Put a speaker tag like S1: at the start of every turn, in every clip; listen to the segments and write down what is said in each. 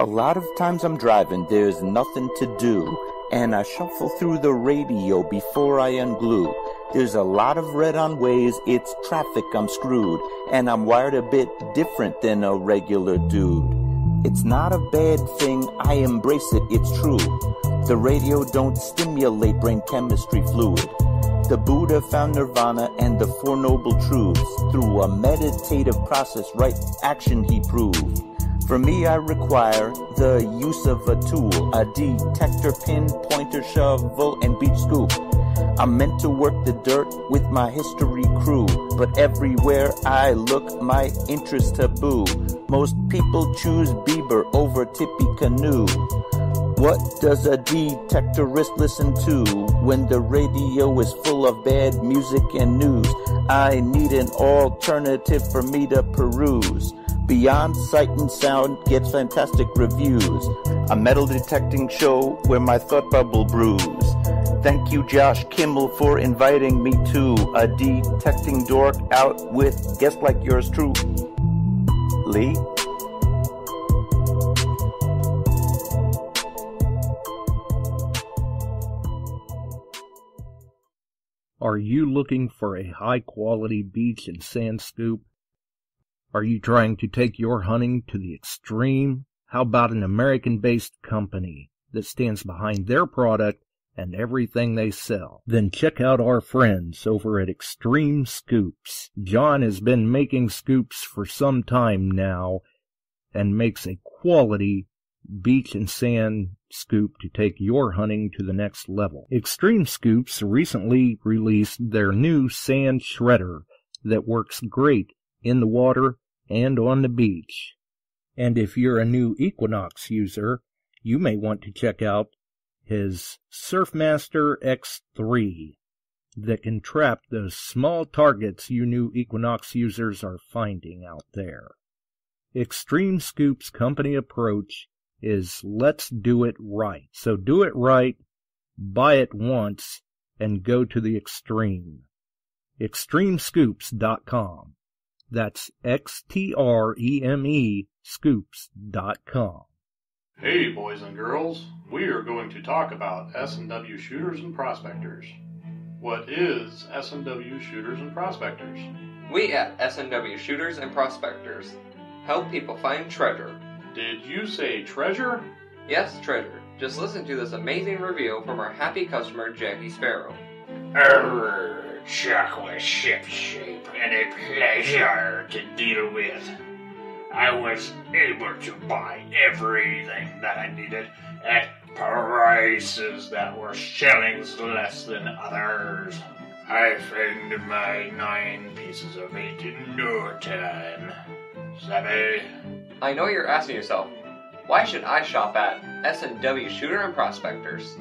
S1: A lot of times I'm driving, there's nothing to do, and I shuffle through the radio before I unglue. There's a lot of red on ways, it's traffic, I'm screwed, and I'm wired a bit different than a regular dude. It's not a bad thing, I embrace it, it's true. The radio don't stimulate brain chemistry fluid. The Buddha found nirvana and the Four Noble Truths. Through a meditative process, right action he proved. For me, I require the use of a tool, a detector, pin, pointer, shovel, and beach scoop. I'm meant to work the dirt with my history crew, but everywhere I look, my interest taboo. Most people choose Bieber over Tippy Canoe. What does a detectorist listen to when the radio is full of bad music and news? I need an alternative for me to peruse. Beyond Sight and Sound gets fantastic reviews. A metal detecting show where my thought bubble brews. Thank you, Josh Kimmel, for inviting me to a detecting dork out with guests like yours truly.
S2: Are you looking for a high-quality beach and sand scoop? Are you trying to take your hunting to the extreme? How about an American-based company that stands behind their product and everything they sell? Then check out our friends over at Extreme Scoops. John has been making scoops for some time now and makes a quality beach and sand scoop to take your hunting to the next level. Extreme Scoops recently released their new sand shredder that works great in the water and on the beach. And if you're a new Equinox user, you may want to check out his Surfmaster X3 that can trap those small targets you new Equinox users are finding out there. Extreme Scoop's company approach is let's do it right. So do it right, buy it once, and go to the extreme. Extremescoops.com. That's XTREME scoops.com.
S3: Hey boys and girls, we are going to talk about S&W shooters and prospectors. What is S&W shooters and prospectors?
S4: We at S&W Shooters and Prospectors help people find treasure.
S3: Did you say treasure?
S4: Yes, treasure. Just listen to this amazing review from our happy customer, Jackie Sparrow.
S5: Chocolate ship-shape and a pleasure to deal with. I was able to buy everything that I needed at prices that were shillings less than others. I found my 9 pieces of meat in no time. Savvy?
S4: I know you're asking yourself, why should I shop at S&W Shooter and Prospectors?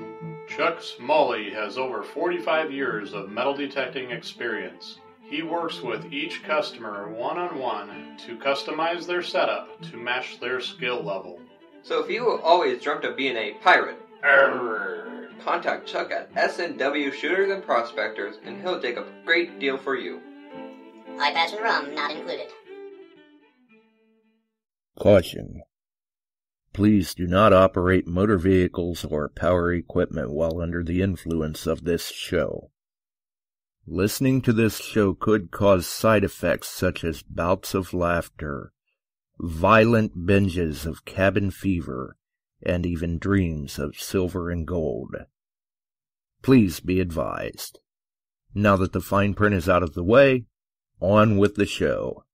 S3: Chuck Smalley has over 45 years of metal detecting experience. He works with each customer one-on-one to customize their setup to match their skill level.
S4: So if you always dreamt of being a pirate, contact Chuck at S&W Shooters and Prospectors and he'll take a great deal for you.
S6: Eye patch and rum not included.
S2: Caution. Please do not operate motor vehicles or power equipment while under the influence of this show. Listening to this show could cause side effects such as bouts of laughter, violent binges of cabin fever, and even dreams of silver and gold. Please be advised. Now that the fine print is out of the way, on with the show.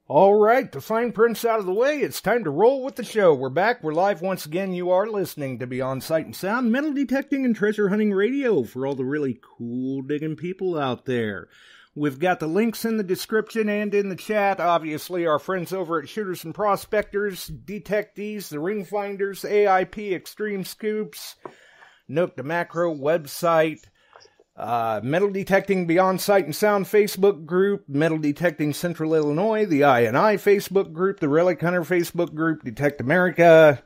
S7: All right, the fine print's out of the way. It's time to roll with the show. We're back. We're live once again. You are listening to Beyond Sight and Sound, metal detecting and treasure hunting radio for all the really cool digging people out there. We've got the links in the description and in the chat. Obviously, our friends over at Shooters and Prospectors, Detectees, the Ring Finders, AIP, Extreme Scoops, Nook the Macro website, Metal Detecting Beyond Sight and Sound Facebook group, Metal Detecting Central Illinois, the I&I Facebook group, the Relic Hunter Facebook group, Detect America,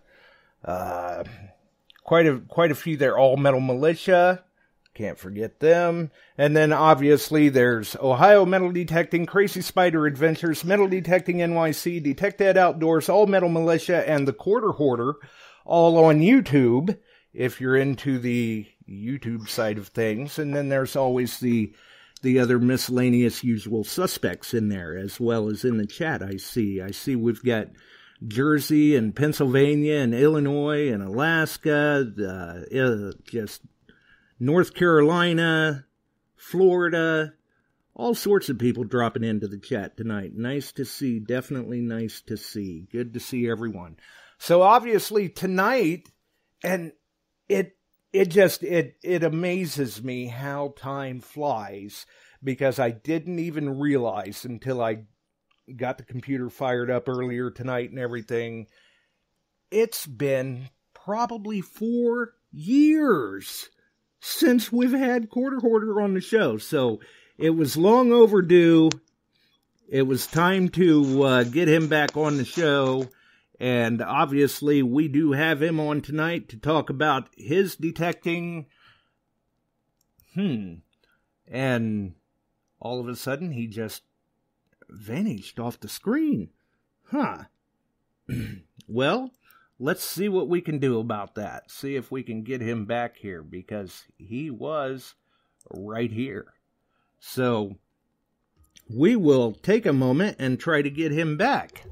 S7: quite a few there, All Metal Militia, Can't forget them. And then obviously there's Ohio Metal Detecting, Crazy Spider Adventures, Metal Detecting NYC, Detect Ed Outdoors, All Metal Militia, and The Quarter Hoarder, all on YouTube, if you're into the YouTube side of things. And then there's always the other miscellaneous usual suspects in there, as well as in the chat. I see we've got Jersey and Pennsylvania and Illinois and Alaska, just North Carolina, Florida, all sorts of people dropping into the chat tonight. Nice to see, definitely nice to see. Good to see everyone. So obviously tonight, and it amazes me how time flies, because I didn't even realize until I got the computer fired up earlier tonight and everything. It's been probably 4 years since we've had Quarter Hoarder on the show. So it was long overdue. It was time to get him back on the show. And obviously we do have him on tonight to talk about his detecting. And all of a sudden he just vanished off the screen. Well, let's see what we can do about that. See if we can get him back here, because he was right here. So we will take a moment and try to get him back.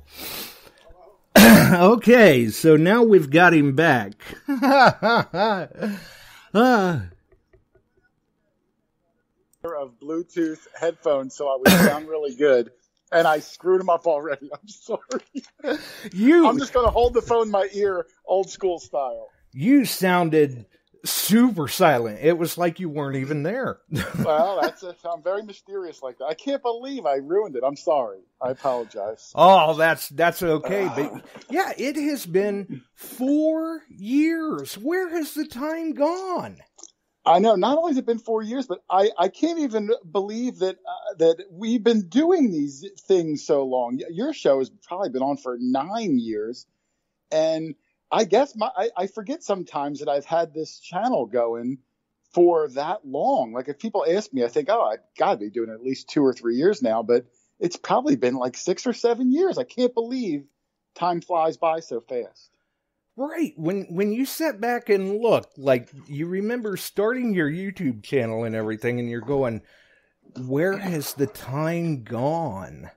S7: Okay, so now we've got him back.
S8: Of Bluetooth headphones, so I would sound really good. And I screwed them up already. I'm sorry. I'm just going to hold the phone in my ear, old school style.
S7: You sounded super silent. It was like you weren't even there.
S8: Well, I'm very mysterious like that. I can't believe I ruined it. I'm sorry. I apologize.
S7: Oh, that's okay. But yeah, it has been 4 years. Where has the time gone?
S8: I know. Not only has it been 4 years, but I can't even believe that we've been doing these things so long. Your show has probably been on for 9 years, and I guess I forget sometimes that I've had this channel going for that long. Like, if people ask me, I think, I've got to be doing it at least 2 or 3 years now, but it's probably been like 6 or 7 years. I can't believe time flies by so fast.
S7: Right. When you sit back and look, like, you remember starting your YouTube channel and everything, and you're going, where has the time gone?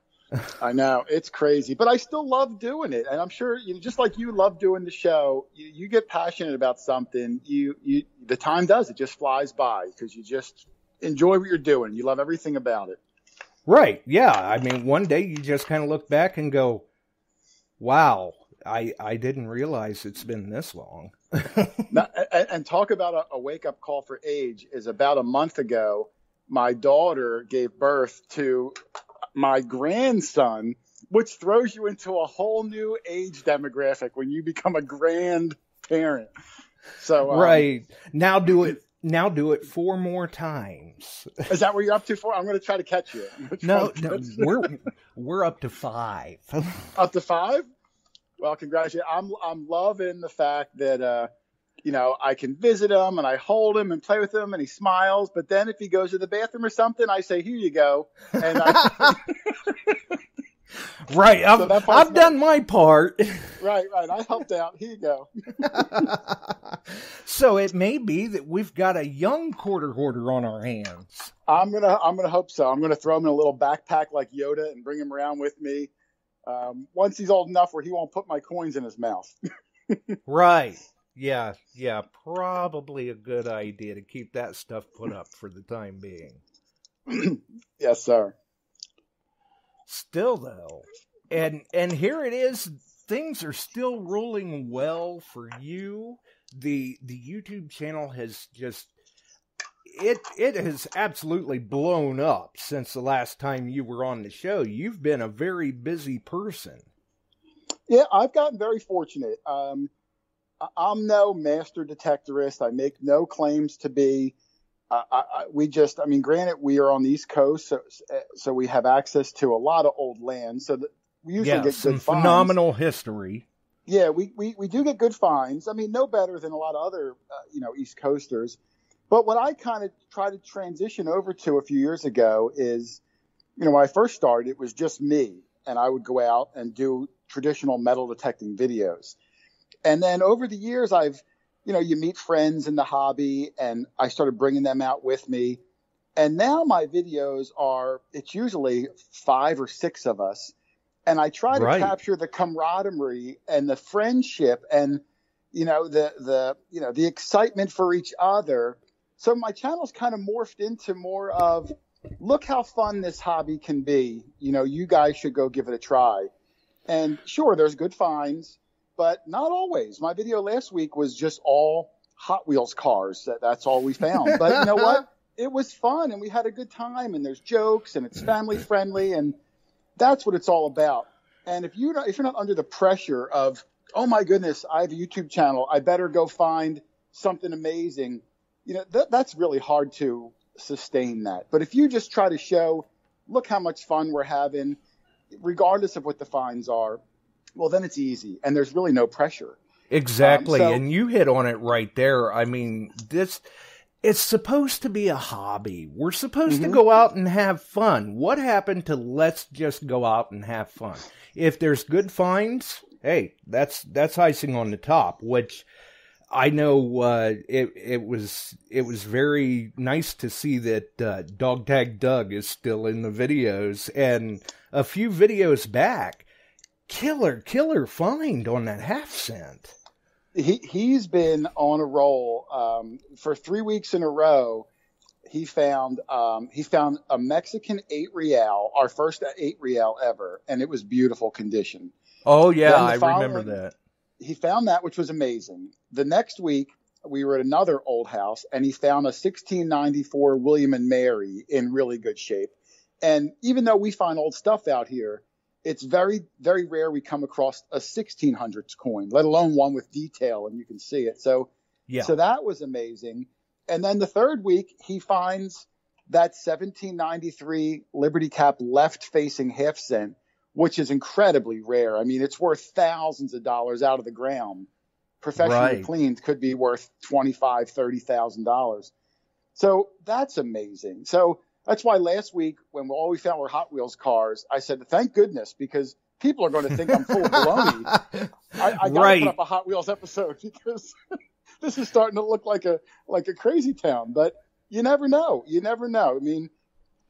S8: I know. It's crazy. But I still love doing it. And I'm sure, just like you love doing the show, you get passionate about something, the time does. It just flies by because you just enjoy what you're doing. You love everything about it.
S7: Right. Yeah. I mean, one day you just kind of look back and go, wow. I didn't realize it's been this long.
S8: Now, and talk about a wake-up call for age is about a month ago, my daughter gave birth to my grandson, which throws you into a whole new age demographic when you become a grandparent. So
S7: right. Now do it 4 more times.
S8: Is that what you're up to? I'm going to try to catch you.
S7: No, we're up to 5.
S8: Up to 5? Well, congratulations. I'm loving the fact that, I can visit him and I hold him and play with him and he smiles. But then if he goes to the bathroom or something, I say, here you go. And
S7: right. I've done my part.
S8: Right. I helped out. Here you go.
S7: So it may be that we've got a young Quarter Hoarder on our hands.
S8: I'm gonna hope so. I'm going to throw him in a little backpack like Yoda and bring him around with me. Once he's old enough where he won't put my coins in his mouth.
S7: Right. Yeah, probably a good idea to keep that stuff put up for the time being.
S8: Yes, sir.
S7: Still, though, and here it is, things are still rolling well for you. The YouTube channel has just, it has absolutely blown up since the last time you were on the show. You've been a very busy person.
S8: Yeah, I've gotten very fortunate. I'm no master detectorist. I make no claims to be. Granted, we are on the East Coast, so we have access to a lot of old land. So that we usually get
S7: some
S8: good finds.
S7: Phenomenal history.
S8: Yeah, we do get good finds. I mean, no better than a lot of other, East Coasters. But what I kind of tried to transition over to a few years ago is, when I first started, it was just me, and I would go out and do traditional metal detecting videos. And then over the years, you meet friends in the hobby, and I started bringing them out with me. And now my videos it's usually 5 or 6 of us. And I try to capture the camaraderie and the friendship and, the excitement for each other. So my channel's kind of morphed into more of, look how fun this hobby can be. You guys should go give it a try. And sure, there's good finds, but not always. My video last week was just all Hot Wheels cars. That's all we found. But you know what? It was fun, and we had a good time, and there's jokes, and it's family friendly, and that's what it's all about. And if you're not under the pressure of, oh my goodness, I have a YouTube channel, I better go find something amazing, that's really hard to sustain that. But if you just try to show, look how much fun we're having, regardless of what the finds are, well, then it's easy, and there's really no pressure.
S7: Exactly, and you hit on it right there. I mean, it's supposed to be a hobby. We're supposed to go out and have fun. What happened to let's just go out and have fun? If there's good finds, hey, that's icing on the top, which I know it was very nice to see that Dog Tag Doug is still in the videos. And a few videos back, killer find on that half-cent.
S8: He's been on a roll for 3 weeks in a row. He found a Mexican 8 real, our first 8 real ever, and it was beautiful condition.
S7: Oh yeah, I remember that.
S8: He found that, which was amazing. The next week, we were at another old house, and he found a 1694 William and Mary in really good shape. And even though we find old stuff out here, it's very, very rare we come across a 1600s coin, let alone one with detail and you can see it. So that was amazing. And then the third week, he finds that 1793 Liberty Cap left-facing half-cent, which is incredibly rare. I mean, it's worth thousands of dollars out of the ground. Professionally cleaned could be worth $25,000, $30,000. So that's amazing. So that's why last week, when all we found were Hot Wheels cars, I said, thank goodness, because people are going to think I'm full of baloney. I got to put up a Hot Wheels episode because this is starting to look like a crazy town. But you never know. You never know. I mean,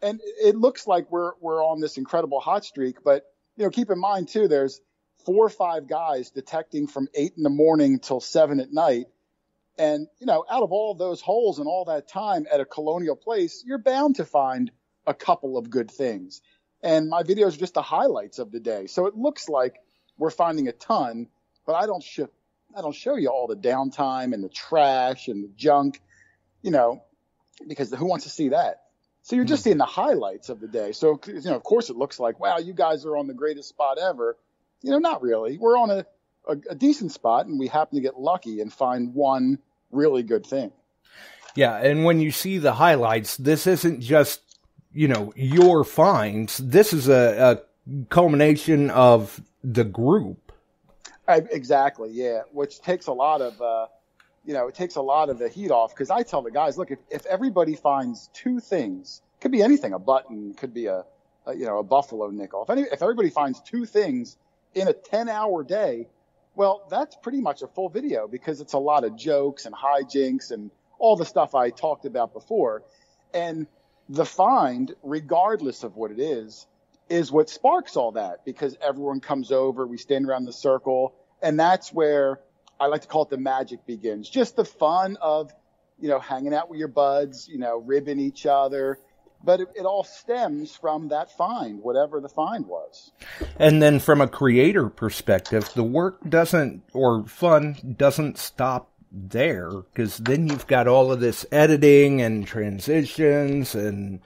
S8: and it looks like we're on this incredible hot streak. But, keep in mind, too, there's 4 or 5 guys detecting from 8 in the morning till 7 at night. And, out of all those holes and all that time at a colonial place, you're bound to find a couple of good things. And my videos are just the highlights of the day. So it looks like we're finding a ton, but I don't show you all the downtime and the trash and the junk, because who wants to see that? So you're just seeing the highlights of the day. So, of course it looks like, wow, you guys are on the greatest spot ever. Not really. We're on a decent spot, and we happen to get lucky and find one really good thing.
S7: Yeah, and when you see the highlights, this isn't just, your finds. This is a culmination of the group.
S8: Exactly, yeah, which takes a lot of, it takes a lot of the heat off, because I tell the guys, look, if everybody finds 2 things, could be anything, a button, could be a buffalo nickel. If everybody finds 2 things in a 10-hour day, well, that's pretty much a full video, because it's a lot of jokes and hijinks and all the stuff I talked about before. And the find, regardless of what it is what sparks all that, because everyone comes over, we stand around the circle, and that's where I like to call it the magic begins. Just the fun of, hanging out with your buds, ribbing each other. But it all stems from that find, whatever the find was.
S7: And then from a creator perspective, the work fun doesn't stop there, because then you've got all of this editing and transitions and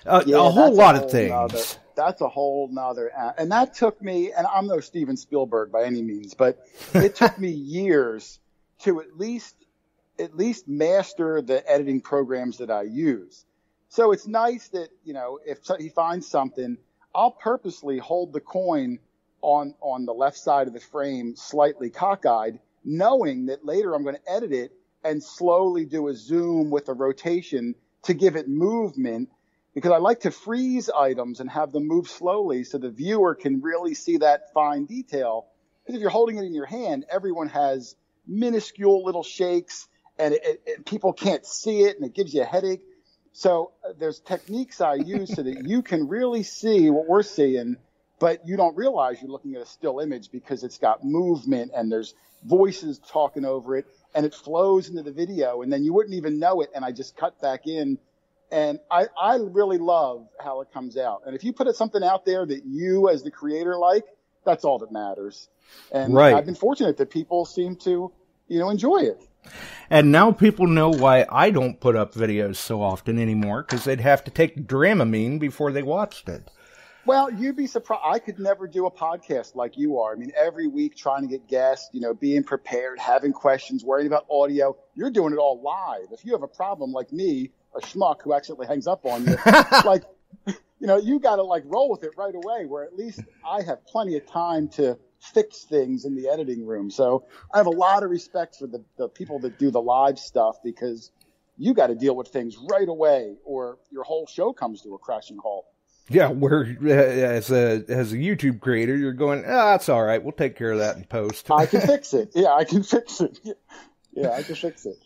S7: a whole lot of things.
S8: That's a whole nother, and that took me, and I'm no Steven Spielberg by any means, but it took me years to at least master the editing programs that I use. So it's nice that, if he finds something, I'll purposely hold the coin on the left side of the frame slightly cockeyed, knowing that later I'm going to edit it and slowly do a zoom with a rotation to give it movement, because I like to freeze items and have them move slowly so the viewer can really see that fine detail. Because if you're holding it in your hand, everyone has minuscule little shakes, and people can't see it, and it gives you a headache. So there's techniques I use so that you can really see what we're seeing, but you don't realize you're looking at a still image because it's got movement and there's voices talking over it, and it flows into the video, and then you wouldn't even know it, and I just cut back in. And I really love how it comes out. And if you put something out there that you as the creator like, that's all that matters. And
S7: right.
S8: I've been fortunate that people seem to, enjoy it.
S7: And now people know why I don't put up videos so often anymore, because they'd have to take Dramamine before they watched it.
S8: Well, you'd be surprised. I could never do a podcast like you are. I mean, every week trying to get guests, being prepared, having questions, worrying about audio. You're doing it all live. If you have a problem like me, a schmuck who accidentally hangs up on you, you got to roll with it right away, where at least I have plenty of time to fix things in the editing room. So I have a lot of respect for the people that do the live stuff, because you got to deal with things right away or your whole show comes to a crashing halt.
S7: Yeah, where as a YouTube creator, you're going, that's all right. We'll take care of that in post.
S8: I can fix it. Yeah, I can fix it. Yeah, I can fix it.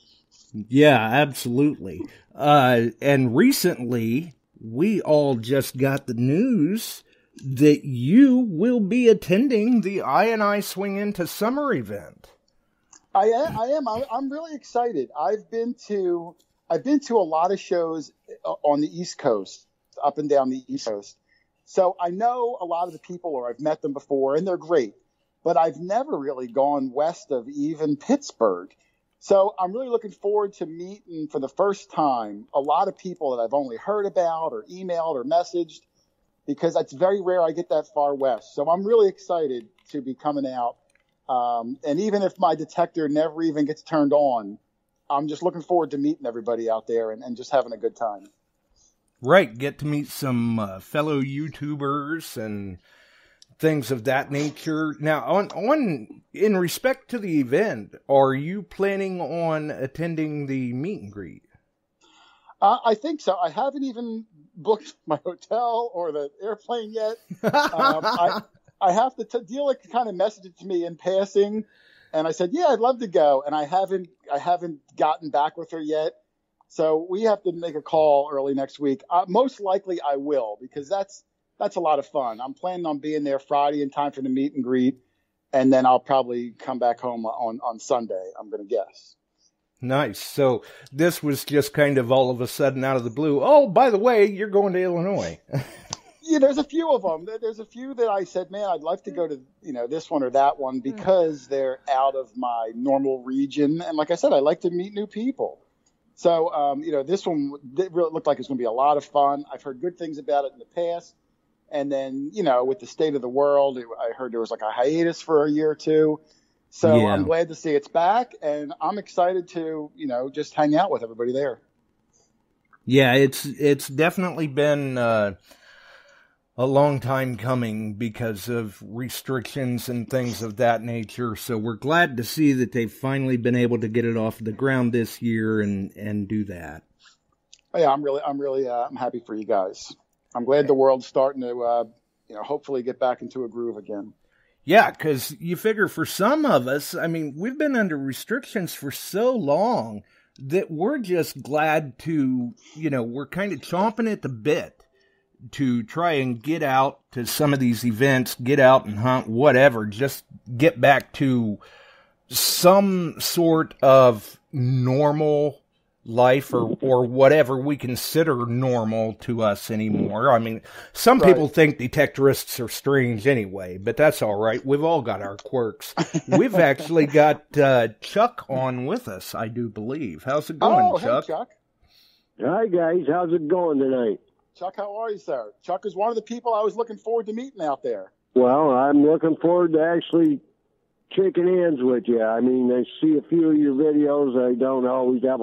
S7: Yeah, absolutely. And recently, we all just got the news that you will be attending the I Swing Into Summer event.
S8: I am. I'm really excited. I've been to a lot of shows on the East Coast, up and down the East Coast. So I know a lot of the people, or I've met them before, and they're great. But I've never really gone west of even Pittsburgh. So I'm really looking forward to meeting for the first time a lot of people that I've only heard about or emailed or messaged, because it's very rare I get that far west. So I'm really excited to be coming out. And even if my detector never even gets turned on, I'm just looking forward to meeting everybody out there and just having a good time.
S7: Right. Get to meet some fellow YouTubers and things of that nature. Now, in respect to the event, are you planning on attending the meet and greet?
S8: I think so. I haven't even booked my hotel or the airplane yet. I have to Dealer kind of messaged it to me in passing, and I said, yeah, I'd love to go. And I haven't gotten back with her yet. So we have to make a call early next week. Most likely I will, because that's a lot of fun. I'm planning on being there Friday in time for the meet and greet, and then I'll probably come back home on Sunday, I'm going to guess.
S7: Nice. So this was just kind of all of a sudden out of the blue. Oh, by the way, you're going to Illinois.
S8: Yeah, there's a few of them. There's a few that I said, man, I'd like to go to, this one or that one, because they're out of my normal region. And like I said, I like to meet new people. So, this one really looked like it's going to be a lot of fun. I've heard good things about it in the past. And then, with the state of the world, I heard there was like a hiatus for a year or two. So yeah. I'm glad to see it's back, and I'm excited to, just hang out with everybody there.
S7: Yeah, it's definitely been a long time coming because of restrictions and things of that nature. So we're glad to see that they've finally been able to get it off the ground this year and do that.
S8: Oh, yeah, I'm happy for you guys. I'm glad the world's starting to, hopefully get back into a groove again.
S7: Yeah, because you figure for some of us, I mean, we've been under restrictions for so long that we're just glad to, we're kind of chomping at the bit to try and get out to some of these events, get out and hunt, whatever, just get back to some sort of normal life or whatever we consider normal to us anymore. I mean, some people think detectorists are strange anyway, but that's all right. We've all got our quirks. We've actually got Chuck on with us, I do believe. How's it going, Chuck?
S8: Hey, Chuck.
S9: Hi, guys. How's it going tonight?
S8: Chuck, how are you, sir? Chuck is one of the people I was looking forward to meeting out there.
S9: Well, I'm looking forward to actually shaking hands with you. I mean, I see a few of your videos. I don't always have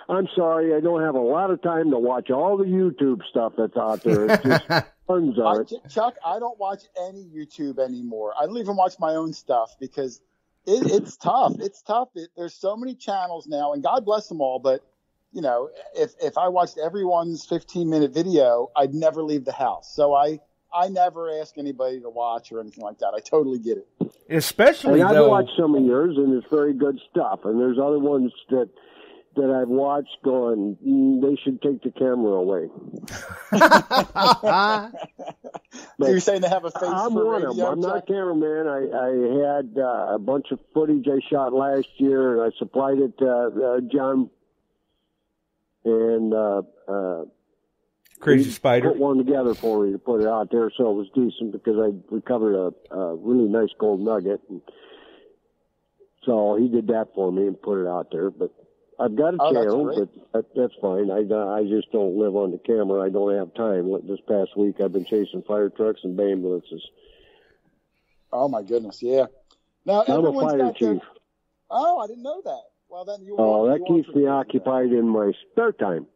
S9: I'm sorry, I don't have a lot of time to watch all the YouTube stuff that's out there. It's just tons of it.
S8: Chuck, I don't watch any YouTube anymore. I don't even watch my own stuff because It's tough. It's tough. There's so many channels now, and God bless them all. But you know, if I watched everyone's 15-minute video, I'd never leave the house. So I never ask anybody to watch or anything like that. I totally get it.
S7: Especially
S9: and I've
S7: though,
S9: watched some of yours, and it's very good stuff. And there's other ones that I've watched going, they should take the camera away.
S8: So you're saying they have a face
S9: I'm
S8: for
S9: one
S8: radio?
S9: of them. I'm not a
S8: Jack?
S9: cameraman. I had a bunch of footage I shot last year, and I supplied it to John. And
S7: Crazy
S9: he
S7: Spider.
S9: put one together for me to put it out there, so it was decent because I recovered a really nice gold nugget. And so he did that for me and put it out there. But I've got a channel, but that's fine. I just don't live on the camera. I don't have time. This past week, I've been chasing fire trucks and ambulances.
S8: Oh my goodness, yeah. Now
S9: I'm a
S8: everyone's
S9: fire
S8: got
S9: chief.
S8: their... Oh, I didn't know that. Well, then
S9: that keeps me occupied in my spare time.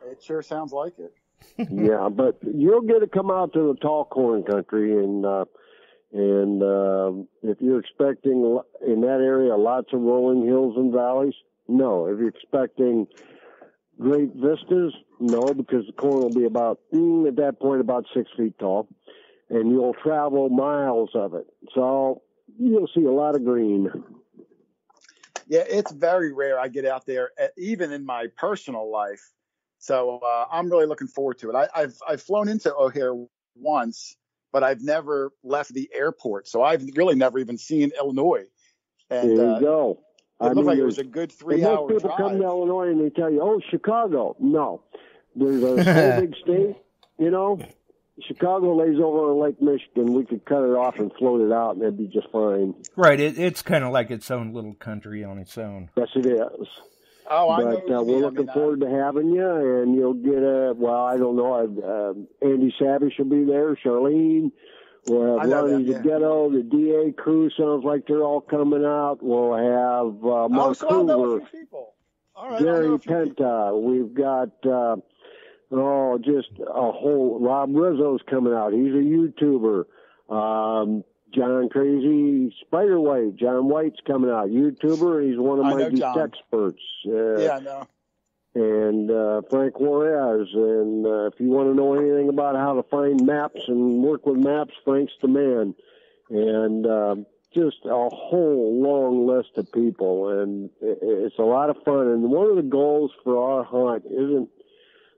S8: It sure sounds like it.
S9: Yeah, but you'll get to come out to the tall corn country, and if you're expecting in that area lots of rolling hills and valleys, no. If you're expecting great vistas, no, because the corn will be about at that point about 6 feet tall, and you'll travel miles of it. So you'll see a lot of green.
S8: Yeah, it's very rare I get out there, even in my personal life. So I'm really looking forward to it. I've flown into O'Hare once, but I've never left the airport. So I've really never even seen Illinois. And
S9: there you go.
S8: It looked like it was a good 3-hour
S9: drive. People come to Illinois and they tell you, oh, Chicago. No. There's a whole big state, you know. Chicago lays over on Lake Michigan. We could cut it off and float it out, and that'd be just fine.
S7: Right. It's kind of like its own little country on its own.
S9: Yes, it is.
S8: Oh, I
S9: but
S8: know.
S9: We're looking forward to having you, and you'll get I don't know, Andy Savish will be there, Charlene. We'll have Ronnie DeGhetto, the DA crew sounds like they're all coming out. We'll have Mark Hoover, Gary Penta. We've got, just a whole, Rob Rizzo's coming out. He's a YouTuber. John Crazy Spiderwhite. John White's coming out, YouTuber, and he's one of my geek experts.
S8: Yeah, I know.
S9: And Frank Juarez. And if you want to know anything about how to find maps and work with maps, Frank's the man. And just a whole long list of people. And it's a lot of fun. And one of the goals for our hunt isn't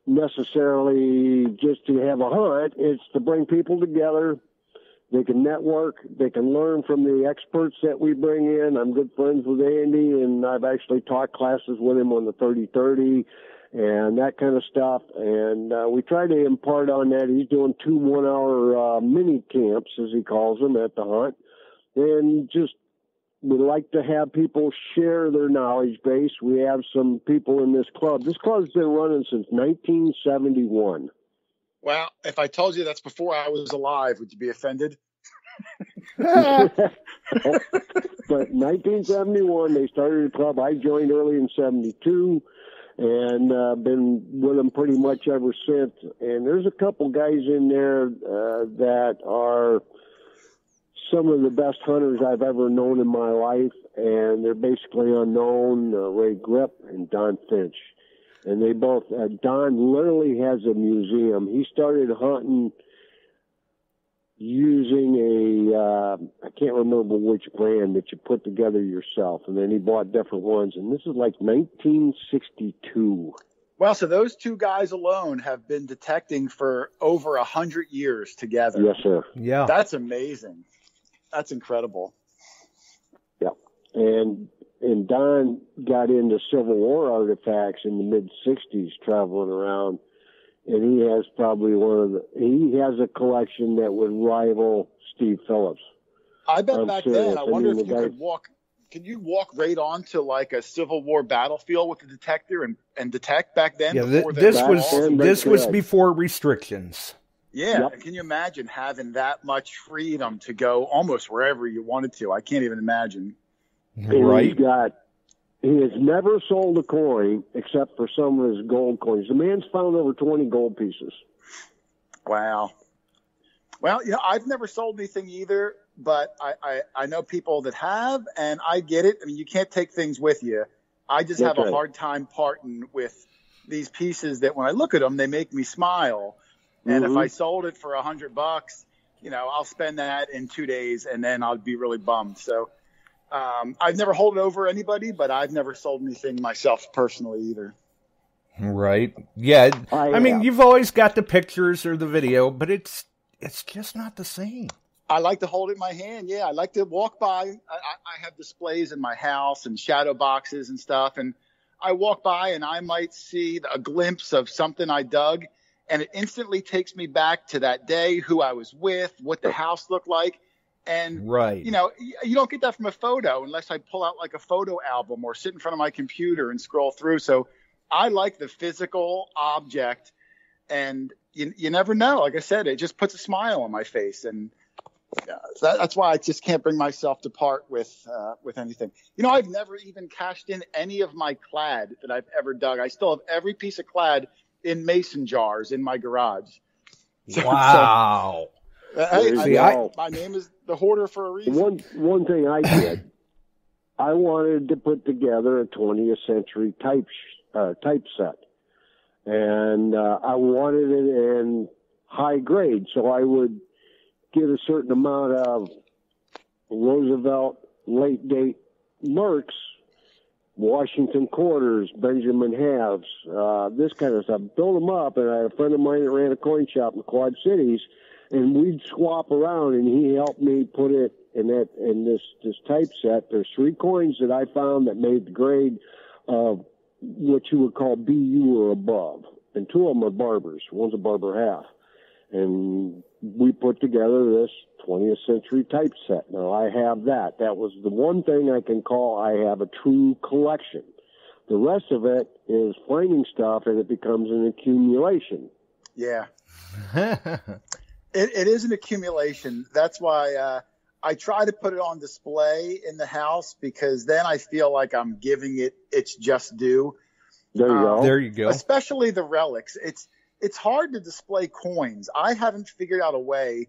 S9: necessarily just to have a hunt. It's to bring people together. They can network. They can learn from the experts that we bring in. I'm good friends with Andy, and I've actually taught classes with him on the 30-30 and that kind of stuff. And we try to impart on that. He's doing 2 one-hour mini camps, as he calls them, at the hunt. And just would like to have people share their knowledge base. We have some people in this club. This club's been running since 1971.
S8: Well, if I told you that's before I was alive, would you be offended?
S9: But 1971, they started the club. I joined early in 72 and been with them pretty much ever since. And there's a couple guys in there that are some of the best hunters I've ever known in my life. And they're basically unknown, Ray Grip and Don Finch. And they both, Don literally has a museum. He started hunting using I can't remember which brand that you put together yourself. And then he bought different ones. And this is like 1962.
S8: Well, so those two guys alone have been detecting for over 100 years together.
S9: Yes, sir.
S7: Yeah.
S8: That's amazing. That's incredible.
S9: Yeah. And Don got into Civil War artifacts in the mid-'60s traveling around, and he has probably he has a collection that would rival Steve Phillips.
S8: I bet back then, I wonder if you could walk right onto like a Civil War battlefield with a detector and detect back then?
S7: Yeah, this was before restrictions.
S8: Yeah,
S9: Yep.
S8: Can you imagine having that much freedom to go almost wherever you wanted to? I can't even imagine.
S7: Right.
S9: He has never sold a coin except for some of his gold coins. The man's found over 20 gold pieces.
S8: Wow. Well, I've never sold anything either, but I know people that have, and I get it. I mean, you can't take things with you. I just have a hard time parting with these pieces that when I look at them, they make me smile. And if I sold it for $100, you know, I'll spend that in 2 days and then I'll be really bummed. So I've never held it over anybody, but I've never sold anything myself personally either.
S7: Right. Yeah. I mean, you've always got the pictures or the video, but it's just not the same.
S8: I like to hold it in my hand. Yeah. I like to walk by. I have displays in my house and shadow boxes and stuff. And I walk by and I might see a glimpse of something I dug, and it instantly takes me back to that day, who I was with, what the house looked like. And, you know, you don't get that from a photo unless I pull out like a photo album or sit in front of my computer and scroll through. So I like the physical object, and you never know. Like I said, it just puts a smile on my face. And that's why I just can't bring myself to part with anything. You know, I've never even cashed in any of my clad that I've ever dug. I still have every piece of clad in mason jars in my garage.
S7: Wow.
S8: My name is the Hoarder for a reason.
S9: One thing I did, I wanted to put together a 20th century typeset, and I wanted it in high grade, so I would get a certain amount of Roosevelt late date Mercs, Washington quarters, Benjamin halves, this kind of stuff. Build them up, and I had a friend of mine that ran a coin shop in the Quad Cities, and we'd swap around, and he helped me put it in this typeset. There's 3 coins that I found that made the grade of what you would call BU or above, and 2 of them are Barbers. One's a Barber half, and we put together this 20th century typeset. Now I have that. That was the one thing I can call I have a true collection. The rest of it is finding stuff, and it becomes an accumulation.
S8: Yeah. It is an accumulation. That's why I try to put it on display in the house, because then I feel like I'm giving it its just due.
S9: There you go.
S7: There you go.
S8: Especially the relics. It's hard to display coins. I haven't figured out a way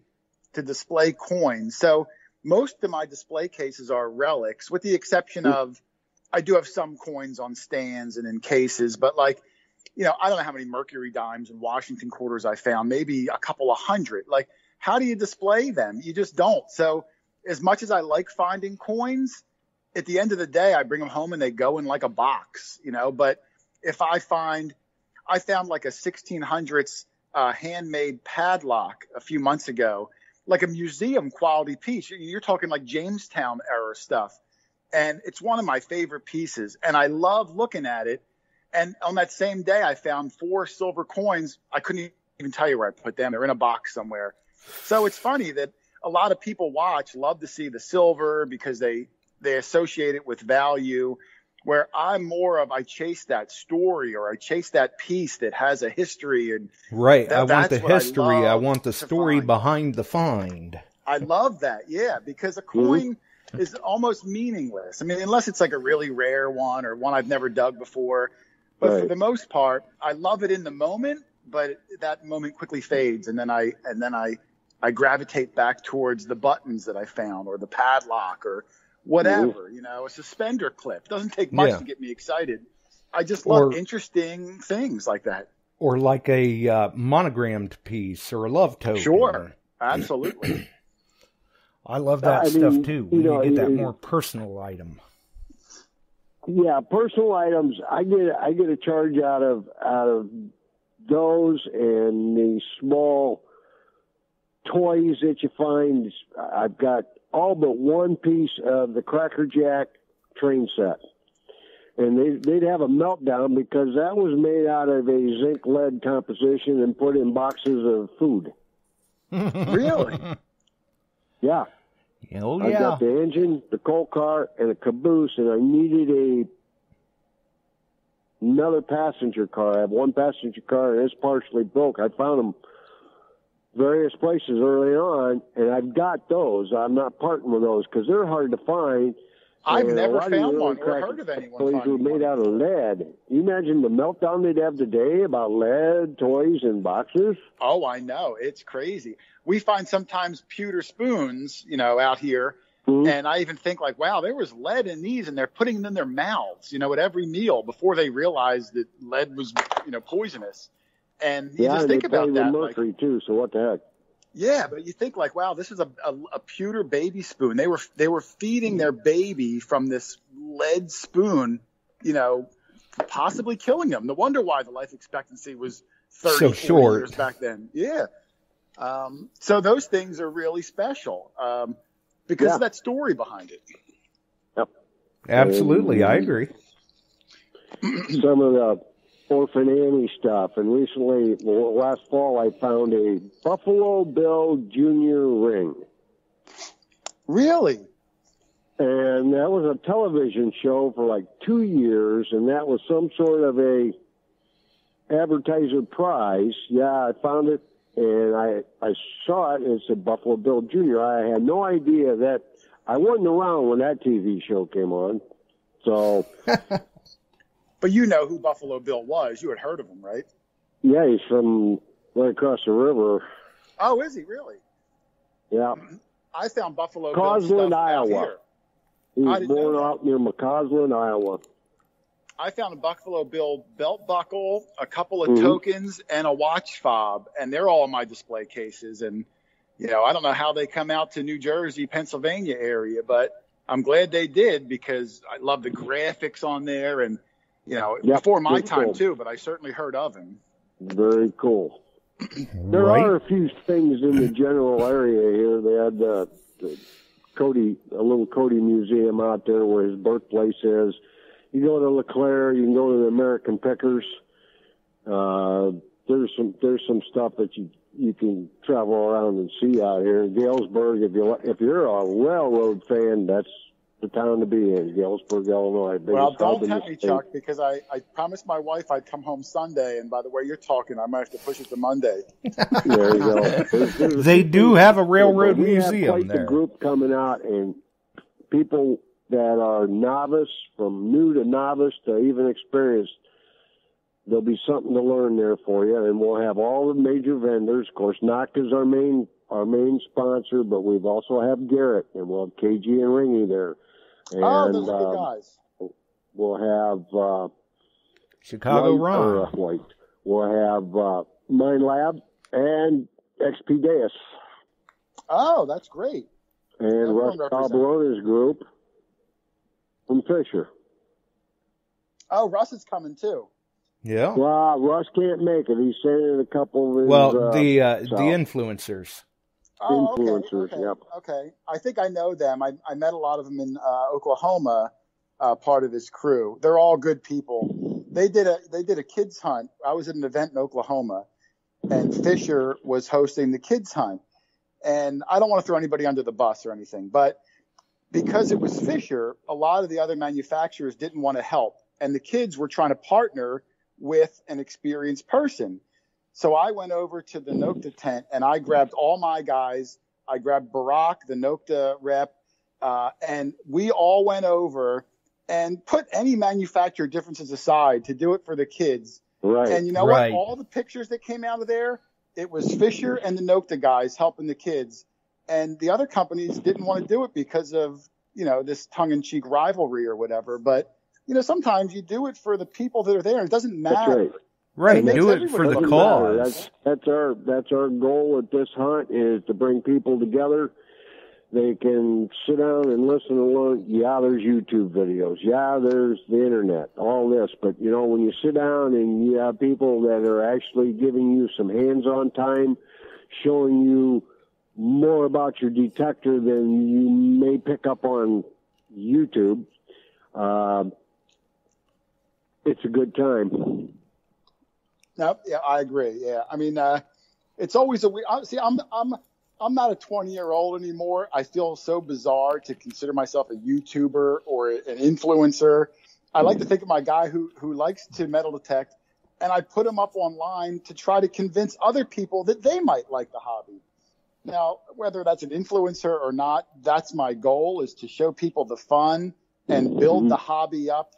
S8: to display coins. So most of my display cases are relics, with the exception of I do have some coins on stands and in cases, but like, you know, I don't know how many Mercury dimes and Washington quarters I found, maybe a couple of hundred. Like, how do you display them? You just don't. So as much as I like finding coins, at the end of the day, I bring them home and they go in like a box, you know. But if I found like a 1600s handmade padlock a few months ago, like a museum quality piece. You're talking like Jamestown era stuff. And it's one of my favorite pieces. And I love looking at it. And on that same day, I found 4 silver coins. I couldn't even tell you where I put them. They're in a box somewhere. So it's funny that a lot of people love to see the silver because they associate it with value, where I'm more of, I chase that story, or I chase that piece that has a history. And
S7: right. I want the history. I want the story behind the find.
S8: I love that. Yeah. Because a coin is almost meaningless. I mean, unless it's like a really rare one or one I've never dug before. But for the most part, I love it in the moment, but that moment quickly fades. And then I gravitate back towards the buttons that I found, or the padlock, or whatever, you know, a suspender clip. Doesn't take much to get me excited. I just love interesting things like that.
S7: Or like a monogrammed piece or a love token.
S8: Sure, absolutely.
S7: I love that stuff too. When you get that more personal item.
S9: Yeah, personal items. I get a charge out of those and the small toys that you find. I've got all but one piece of the Cracker Jack train set. And they'd have a meltdown because that was made out of a zinc lead composition and put in boxes of food.
S8: Really?
S9: Yeah.
S7: Oh,
S9: I got the engine, the coal car, and a caboose, and I needed another passenger car. I have one passenger car, and it's partially broke. I found them various places early on, and I've got those. I'm not parting with those because they're hard to find,
S8: I've
S9: And a
S8: never
S9: lot of
S8: found
S9: the
S8: one or
S9: early
S8: heard of anyone
S9: toys were
S8: finding
S9: made
S8: one.
S9: out of lead. You imagine the meltdown they'd have today about lead toys and boxes?
S8: Oh, I know. It's crazy. We find sometimes pewter spoons, out here.
S9: Mm-hmm.
S8: And I even think like, wow, there was lead in these and they're putting them in their mouths, at every meal before they realized that lead was, poisonous. And you just think about that.
S9: With mercury too, so what the heck?
S8: Yeah, but you think like, wow, this is a pewter baby spoon. They were feeding their baby from this lead spoon, possibly killing them. No wonder why the life expectancy was 30,
S7: so
S8: 40
S7: short
S8: years back then. Yeah. So those things are really special because of that story behind it.
S9: Yep.
S7: Absolutely, I agree.
S9: Some of the Orphan Annie stuff, and recently, last fall, I found a Buffalo Bill Jr. ring.
S8: Really?
S9: And that was a television show for like 2 years, and that was some sort of a advertiser prize. Yeah, I found it, and I saw it, and it said Buffalo Bill Jr. I had no idea that I wasn't around when that TV show came on, so...
S8: But you know who Buffalo Bill was. You had heard of him, right?
S9: Yeah, he's from right across the river.
S8: Oh, is he really?
S9: Yeah.
S8: I found Buffalo
S9: Bill stuff
S8: Iowa.
S9: Out here. He was born out near McCausland, Iowa.
S8: I found a Buffalo Bill belt buckle, a couple of tokens, and a watch fob, and they're all in my display cases. And, I don't know how they come out to New Jersey, Pennsylvania area, but I'm glad they did because I love the graphics on there and, before my time too, but I certainly heard of him.
S9: Very cool. There are a few things in the general area here. They had a little Cody Museum out there where his birthplace is. You go to LeClaire, you can go to the American Pickers. There's some stuff that you can travel around and see out here. In Galesburg, if you're a railroad fan, that's the town to be in, Galesburg, Illinois.
S8: Well, don't tempt me, Chuck, because I promised my wife I'd come home Sunday, and by the way you're talking, I might have to push it to Monday.
S9: There you go.
S7: They do have a railroad museum
S9: there. We have quite a group coming out, and people that are novice, from new to novice to even experienced, there'll be something to learn there for you, and we'll have all the major vendors. Of course, Nock is our main sponsor, but we've also have Garrett, and we'll have KG and Ringy there. And,
S8: those are good guys.
S9: We'll have
S7: Chicago Ron.
S9: White. We'll have Mind Lab and XP Deus.
S8: Oh, that's great.
S9: And Russ Calderona's group from Fisher.
S8: Oh, Russ is coming too.
S7: Yeah.
S9: Well, Russ can't make it. He's sending a couple of his...
S7: the influencers.
S8: Oh,
S9: influencers,
S8: okay.
S9: Yep.
S8: Okay. I think I know them. I met a lot of them in Oklahoma, part of his crew. They're all good people. They did a kids hunt. I was at an event in Oklahoma, and Fisher was hosting the kids hunt. And I don't want to throw anybody under the bus or anything, but because it was Fisher, a lot of the other manufacturers didn't want to help, and the kids were trying to partner with an experienced person. So I went over to the Nokta tent and I grabbed all my guys. I grabbed Barack, the Nokta rep, and we all went over and put any manufacturer differences aside to do it for the kids.
S9: Right.
S8: And you know what? All the pictures that came out of there, it was Fisher and the Nokta guys helping the kids. And the other companies didn't want to do it because of, this tongue-in-cheek rivalry or whatever. But, sometimes you do it for the people that are there. It doesn't matter.
S9: That's right.
S7: Right, do it for the cause.
S9: That's our goal at this hunt, is to bring people together. They can sit down and listen and learn. Yeah, there's YouTube videos. Yeah, there's the internet, all this. But, when you sit down and you have people that are actually giving you some hands-on time, showing you more about your detector than you may pick up on YouTube, it's a good time.
S8: No, yeah, I agree. Yeah, I mean, it's always I'm not a 20-year-old anymore. I feel so bizarre to consider myself a YouTuber or an influencer. I like to think of my guy who likes to metal detect, and I put him up online to try to convince other people that they might like the hobby. Now, whether that's an influencer or not, that's my goal, is to show people the fun and build the hobby up,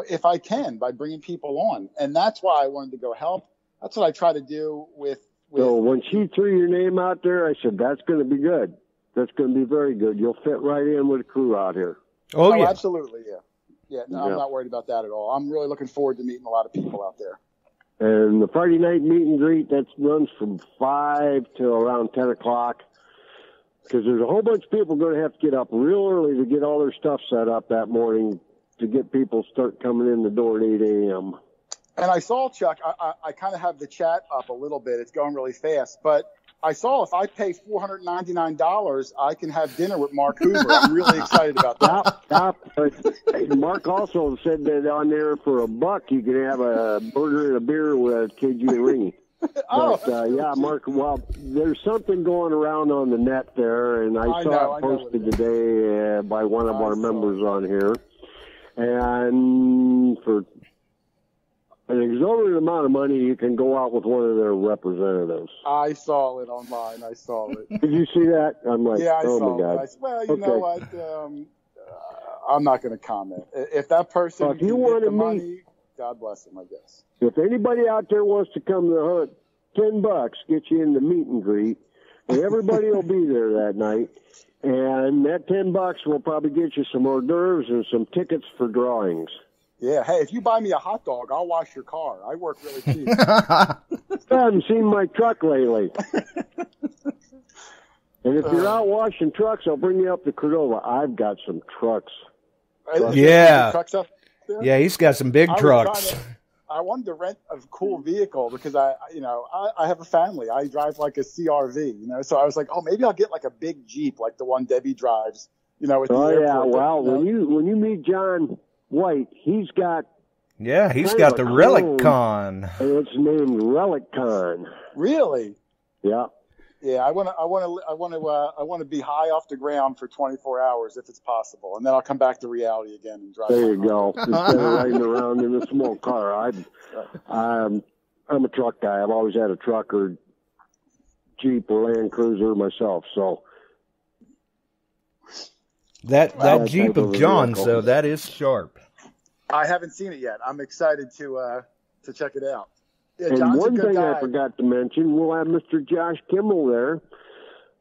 S8: if I can, by bringing people on. And that's why I wanted to go help. That's what I try to do with.
S9: So when she threw your name out there, I said, that's going to be good. That's going to be very good. You'll fit right in with the crew out here.
S8: Oh yeah. Absolutely, yeah. Yeah, no, I'm not worried about that at all. I'm really looking forward to meeting a lot of people out there.
S9: And the Friday night meet and greet, that runs from 5 to around 10 o'clock. Because there's a whole bunch of people going to have to get up real early to get all their stuff set up that morning to get people start coming in the door at 8 a.m.
S8: And I saw, Chuck, I kind of have the chat up a little bit. It's going really fast. But I saw if I pay $499, I can have dinner with Mark Hoover. I'm really excited about that.
S9: Mark also said that on there for $1 you can have a burger and a beer with KG and Ringy. Yeah, Mark, well, there's something going around on the net there, and I saw it posted today by one of our members on here. And for an exorbitant amount of money, you can go out with one of their representatives.
S8: I saw it online. I saw it.
S9: Did you see that? I'm like,
S8: yeah, I
S9: oh
S8: saw
S9: my God.
S8: It. Well, you know what? I'm not going to comment. If that person
S9: if you want
S8: money, God bless him, I guess.
S9: If anybody out there wants to come to the hunt, $10 get you in the meet and greet, and everybody will be there that night. And that $10 will probably get you some hors d'oeuvres and some tickets for drawings.
S8: Yeah, hey, if you buy me a hot dog, I'll wash your car. I work really cheap.
S9: I haven't seen my truck lately. And if you're out washing trucks, I'll bring you up to Cordova. I've got some trucks.
S7: Yeah.
S8: Trucks up there?
S7: Yeah, he's got some big trucks.
S8: I wanted to rent a cool vehicle because I have a family. I drive like a CRV, so I was like, oh, maybe I'll get like a big Jeep like the one Debbie drives, at the airport.
S9: Yeah, well, when you meet John White, he's got
S7: the Relic Con.
S9: And it's named Relic Con.
S8: Really?
S9: Yeah.
S8: Yeah, I want to be high off the ground for 24 hours if it's possible, and then I'll come back to reality again and drive.
S9: There you go. Instead of riding around in a small car, I'm a truck guy. I've always had a truck or Jeep or Land Cruiser myself. So
S7: that Jeep of John's, though, that is sharp.
S8: I haven't seen it yet. I'm excited to check it out. Yeah,
S9: and
S8: John's
S9: one thing
S8: guy.
S9: I forgot to mention, we'll have Mr. Josh Kimmel there.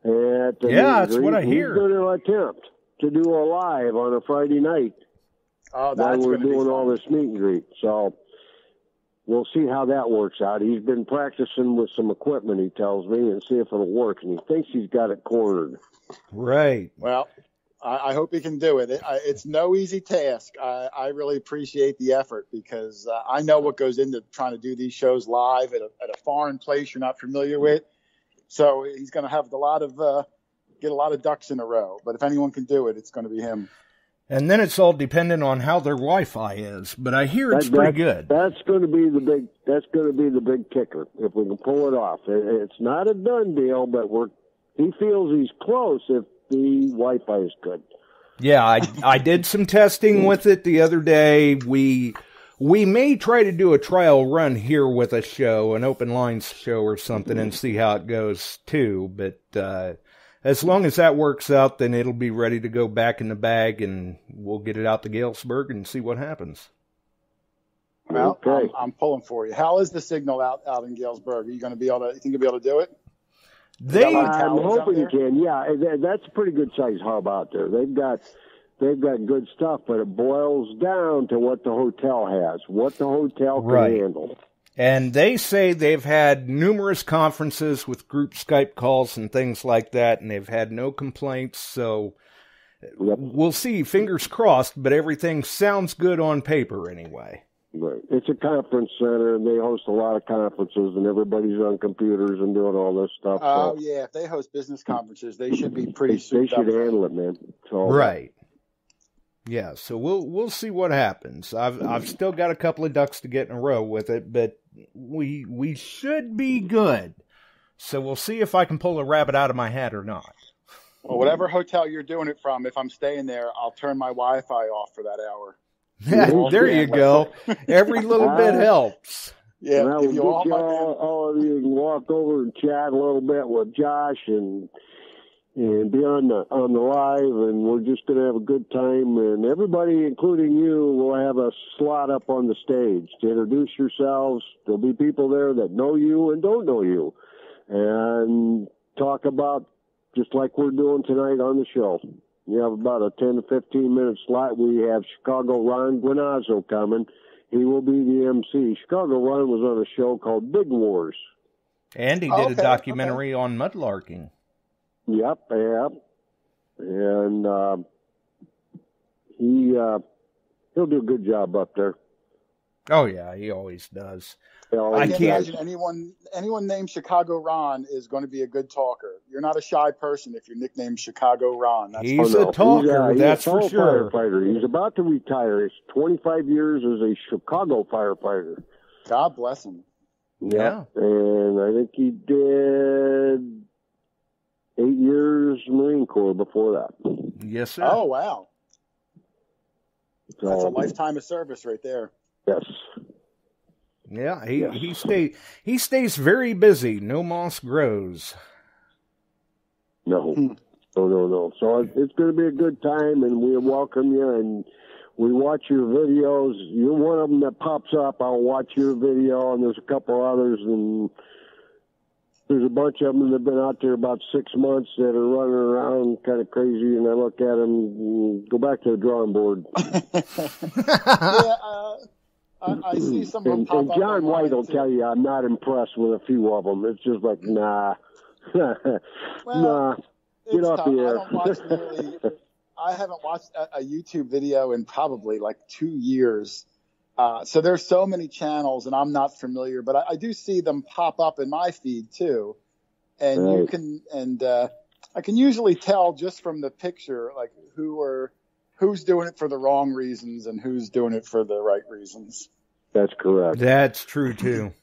S7: That's what I hear.
S9: He's going to attempt to do a live on a Friday night.
S8: Oh, that's
S9: while we're
S8: doing
S9: fun. All this meet and greet. So we'll see how that works out. He's been practicing with some equipment, he tells me, and see if it'll work. And he thinks he's got it cornered.
S7: Right.
S8: Well, I hope he can do it. It's no easy task. I really appreciate the effort because I know what goes into trying to do these shows live at a foreign place you're not familiar with. So he's going to have get a lot of ducks in a row. But if anyone can do it, it's going to be him.
S7: And then it's all dependent on how their Wi-Fi is. But I hear it's pretty good.
S9: That's going to be the big kicker if we can pull it off. It's not a done deal, but he feels he's close if the Wi-Fi is good.
S7: Yeah, I did some testing with it the other day. We may try to do a trial run here with a show, an open lines show or something, and see how it goes too. But as long as that works out, then it'll be ready to go back in the bag, and we'll get it out to Galesburg and see what happens.
S8: Well, okay. I'm pulling for you. How is the signal out in Galesburg? Are you going to be able to? You think you'll be able to do it?
S9: I'm hoping you can. Yeah, that's a pretty good size hub out there. They've got good stuff, but it boils down to what the hotel has, what the hotel can handle.
S7: And they say they've had numerous conferences with group Skype calls and things like that, and they've had no complaints. So we'll see. Fingers crossed, but everything sounds good on paper anyway.
S9: Right. It's a conference center, and they host a lot of conferences, and everybody's on computers and doing all this stuff.
S8: Oh, yeah. If they host business conferences, they should be pretty souped up.
S9: They should handle it, man.
S7: Right. Yeah, so we'll see what happens. I've still got a couple of ducks to get in a row with it, but we should be good. So we'll see if I can pull a rabbit out of my hat or not.
S8: Well, whatever hotel you're doing it from, if I'm staying there, I'll turn my Wi-Fi off for that hour.
S7: There you go. Every little bit helps.
S8: Yeah,
S9: well, if you all of you can walk over and chat a little bit with Josh, and and be on the live, and we're just going to have a good time. And everybody, including you, will have a slot up on the stage to introduce yourselves. There'll be people there that know you and don't know you, and talk about just like we're doing tonight on the show. We have about a 10 to 15 minute slot. We have Chicago Ron Guinazzo coming. He will be the MC. Chicago Ron was on a show called Big Wars.
S7: And he did a documentary on mudlarking.
S9: Yep. And he'll do a good job up there.
S7: Oh, yeah, he always does.
S8: I can't imagine anyone named Chicago Ron is going to be a good talker. You're not a shy person if you're nicknamed Chicago Ron.
S7: He's a talker, that's for sure.
S9: Firefighter. He's about to retire. He's 25 years as a Chicago firefighter.
S8: God bless him.
S7: Yeah.
S9: And I think he did 8 years Marine Corps before that.
S7: Yes, sir.
S8: Oh, wow. That's a lifetime of service right there.
S9: Yes.
S7: Yeah, he stays very busy. No moss grows.
S9: No. So it's going to be a good time, and we welcome you, and we watch your videos. You're one of them that pops up. I'll watch your video, and there's a couple others, and there's a bunch of them that have been out there about 6 months that are running around kind of crazy, and I look at them and go back to the drawing board.
S8: I see some of them pop
S9: and John White will tell you I'm not impressed with a few of them. It's just like, nah. Nah. Get off the air.
S8: I haven't watched a YouTube video in probably like 2 years. So there's so many channels, and I'm not familiar, but I do see them pop up in my feed too. And
S9: right.
S8: you can, I can usually tell just from the picture, like who's doing it for the wrong reasons and who's doing it for the right reasons.
S9: That's correct.
S7: That's true too.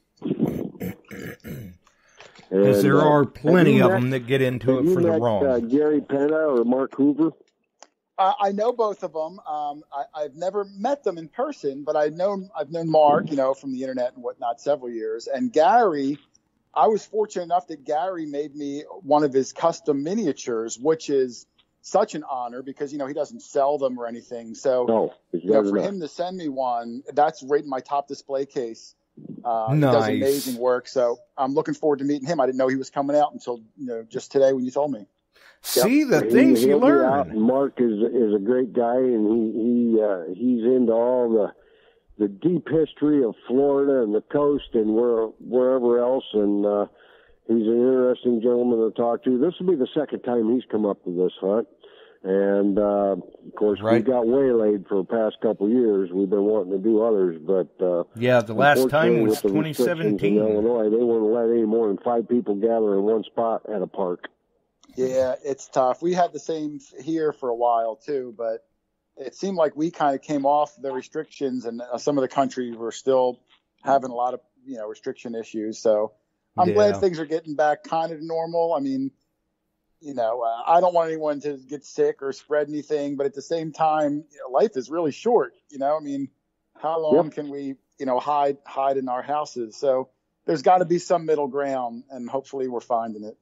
S7: Because there are plenty of them that get into it for the wrong.
S9: Gary Penna or Mark Hoover?
S8: I know both of them. I've never met them in person, but I've known Mark, from the internet and whatnot, several years. And Gary, I was fortunate enough that Gary made me one of his custom miniatures, which is such an honor because, he doesn't sell them or anything. So, for him to send me one, that's right in my top display case.
S7: Nice.
S8: He does amazing work. So I'm looking forward to meting him. I didn't know he was coming out until, just today when you told me.
S7: See the things you learn.
S9: Mark is a great guy, and he's into all the deep history of Florida and the coast and wherever else, and he's an interesting gentleman to talk to. This will be the second time he's come up to this hunt, and of course we got waylaid for the past couple of years. We've been wanting to do others, but
S7: the last time was 2017
S9: in Illinois. They wouldn't let any more than 5 people gather in one spot at a park.
S8: Yeah, it's tough. We had the same here for a while too, but it seemed like we kind of came off the restrictions, and some of the country were still having a lot of restriction issues. So I'm glad things are getting back kind of normal. I mean, I don't want anyone to get sick or spread anything, but at the same time, life is really short. I mean, how long can we hide in our houses? So there's got to be some middle ground, and hopefully we're finding it.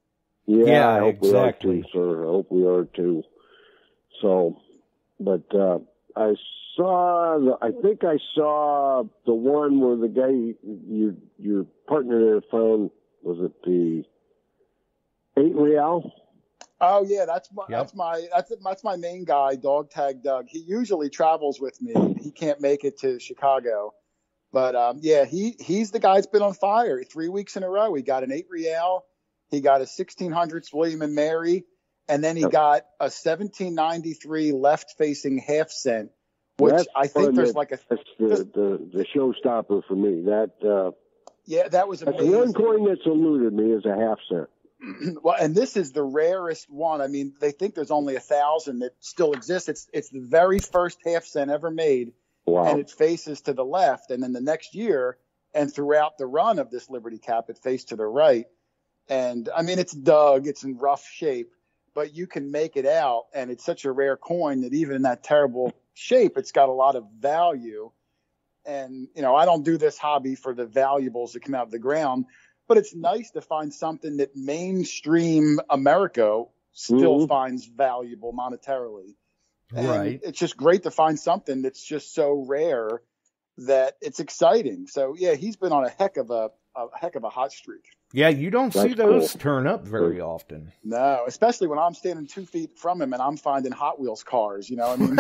S9: Yeah, I hope exactly. We are too, sir. I hope we are too. So, but I think I saw the one where the guy, your partner there found, was it the 8 Real?
S8: Oh yeah, that's my main guy, Dog Tag Doug. He usually travels with me. He can't make it to Chicago, but he's the guy that's been on fire 3 weeks in a row. He got an 8 Real. He got a 1600s William and Mary, and then he got a 1793 left-facing half cent, which I think there's like a...
S9: That's the showstopper for me. That
S8: was amazing.
S9: That's one coin that's eluded me is a half cent.
S8: Well, and this is the rarest one. I mean, they think there's only 1,000 that still exist. It's the very first half cent ever made, and it faces to the left. And then the next year, and throughout the run of this Liberty Cap, it faced to the right. And I mean, it's dug, it's in rough shape, but you can make it out. And it's such a rare coin that even in that terrible shape, it's got a lot of value. And, I don't do this hobby for the valuables that come out of the ground, but it's nice to find something that mainstream America still finds valuable monetarily. And
S7: Right.
S8: it's just great to find something that's just so rare that it's exciting. So yeah, he's been on a heck of a hot streak.
S7: Yeah, you don't see
S9: That's
S7: those
S9: cool.
S7: turn up very often.
S8: No, especially when I'm standing 2 feet from him and I'm finding Hot Wheels cars. You know what I mean?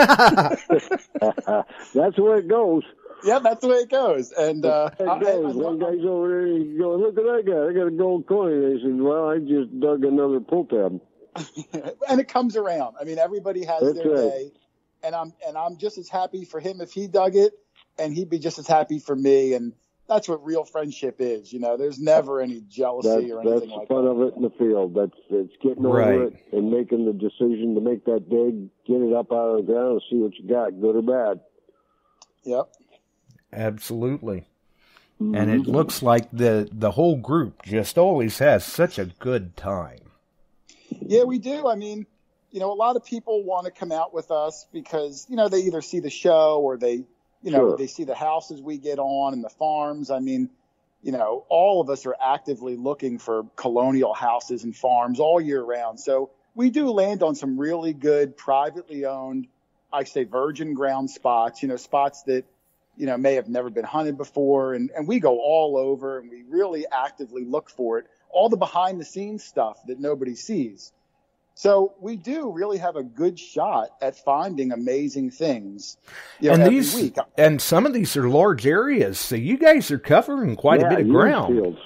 S9: That's the way it goes.
S8: Yeah, that's the way it goes. And
S9: One guy's over there, he's going, look at that guy, I got a gold coin. I said, well, I just dug another pull tab.
S8: and it comes around. I mean, everybody has
S9: That's
S8: their
S9: right.
S8: day, and I'm just as happy for him if he dug it, and he'd be just as happy for me. And that's what real friendship is. You know, there's never any jealousy or anything
S9: That's
S8: like
S9: the fun
S8: that.
S9: of it in the field. It's getting
S7: Right.
S9: over it and making the decision to make that dig, get it up out of the ground, and see what you got, good or bad.
S8: Yep.
S7: Absolutely. And it looks like the whole group just always has such a good time.
S8: Yeah, we do. I mean, you know, a lot of people want to come out with us because, you know, they either see the show or they see the houses we get on and the farms. I mean, you know, all of us are actively looking for colonial houses and farms all year round. So we do land on some really good privately owned, I say virgin ground spots, you know, spots that, you know, may have never been hunted before. And we go all over and we really actively look for it. All the behind the scenes stuff that nobody sees. So we do really have a good shot at finding amazing things, you know,
S7: And
S8: every
S7: these
S8: week.
S7: and some of these are large areas, so you guys are covering quite a bit of
S9: huge
S7: ground.
S9: fields.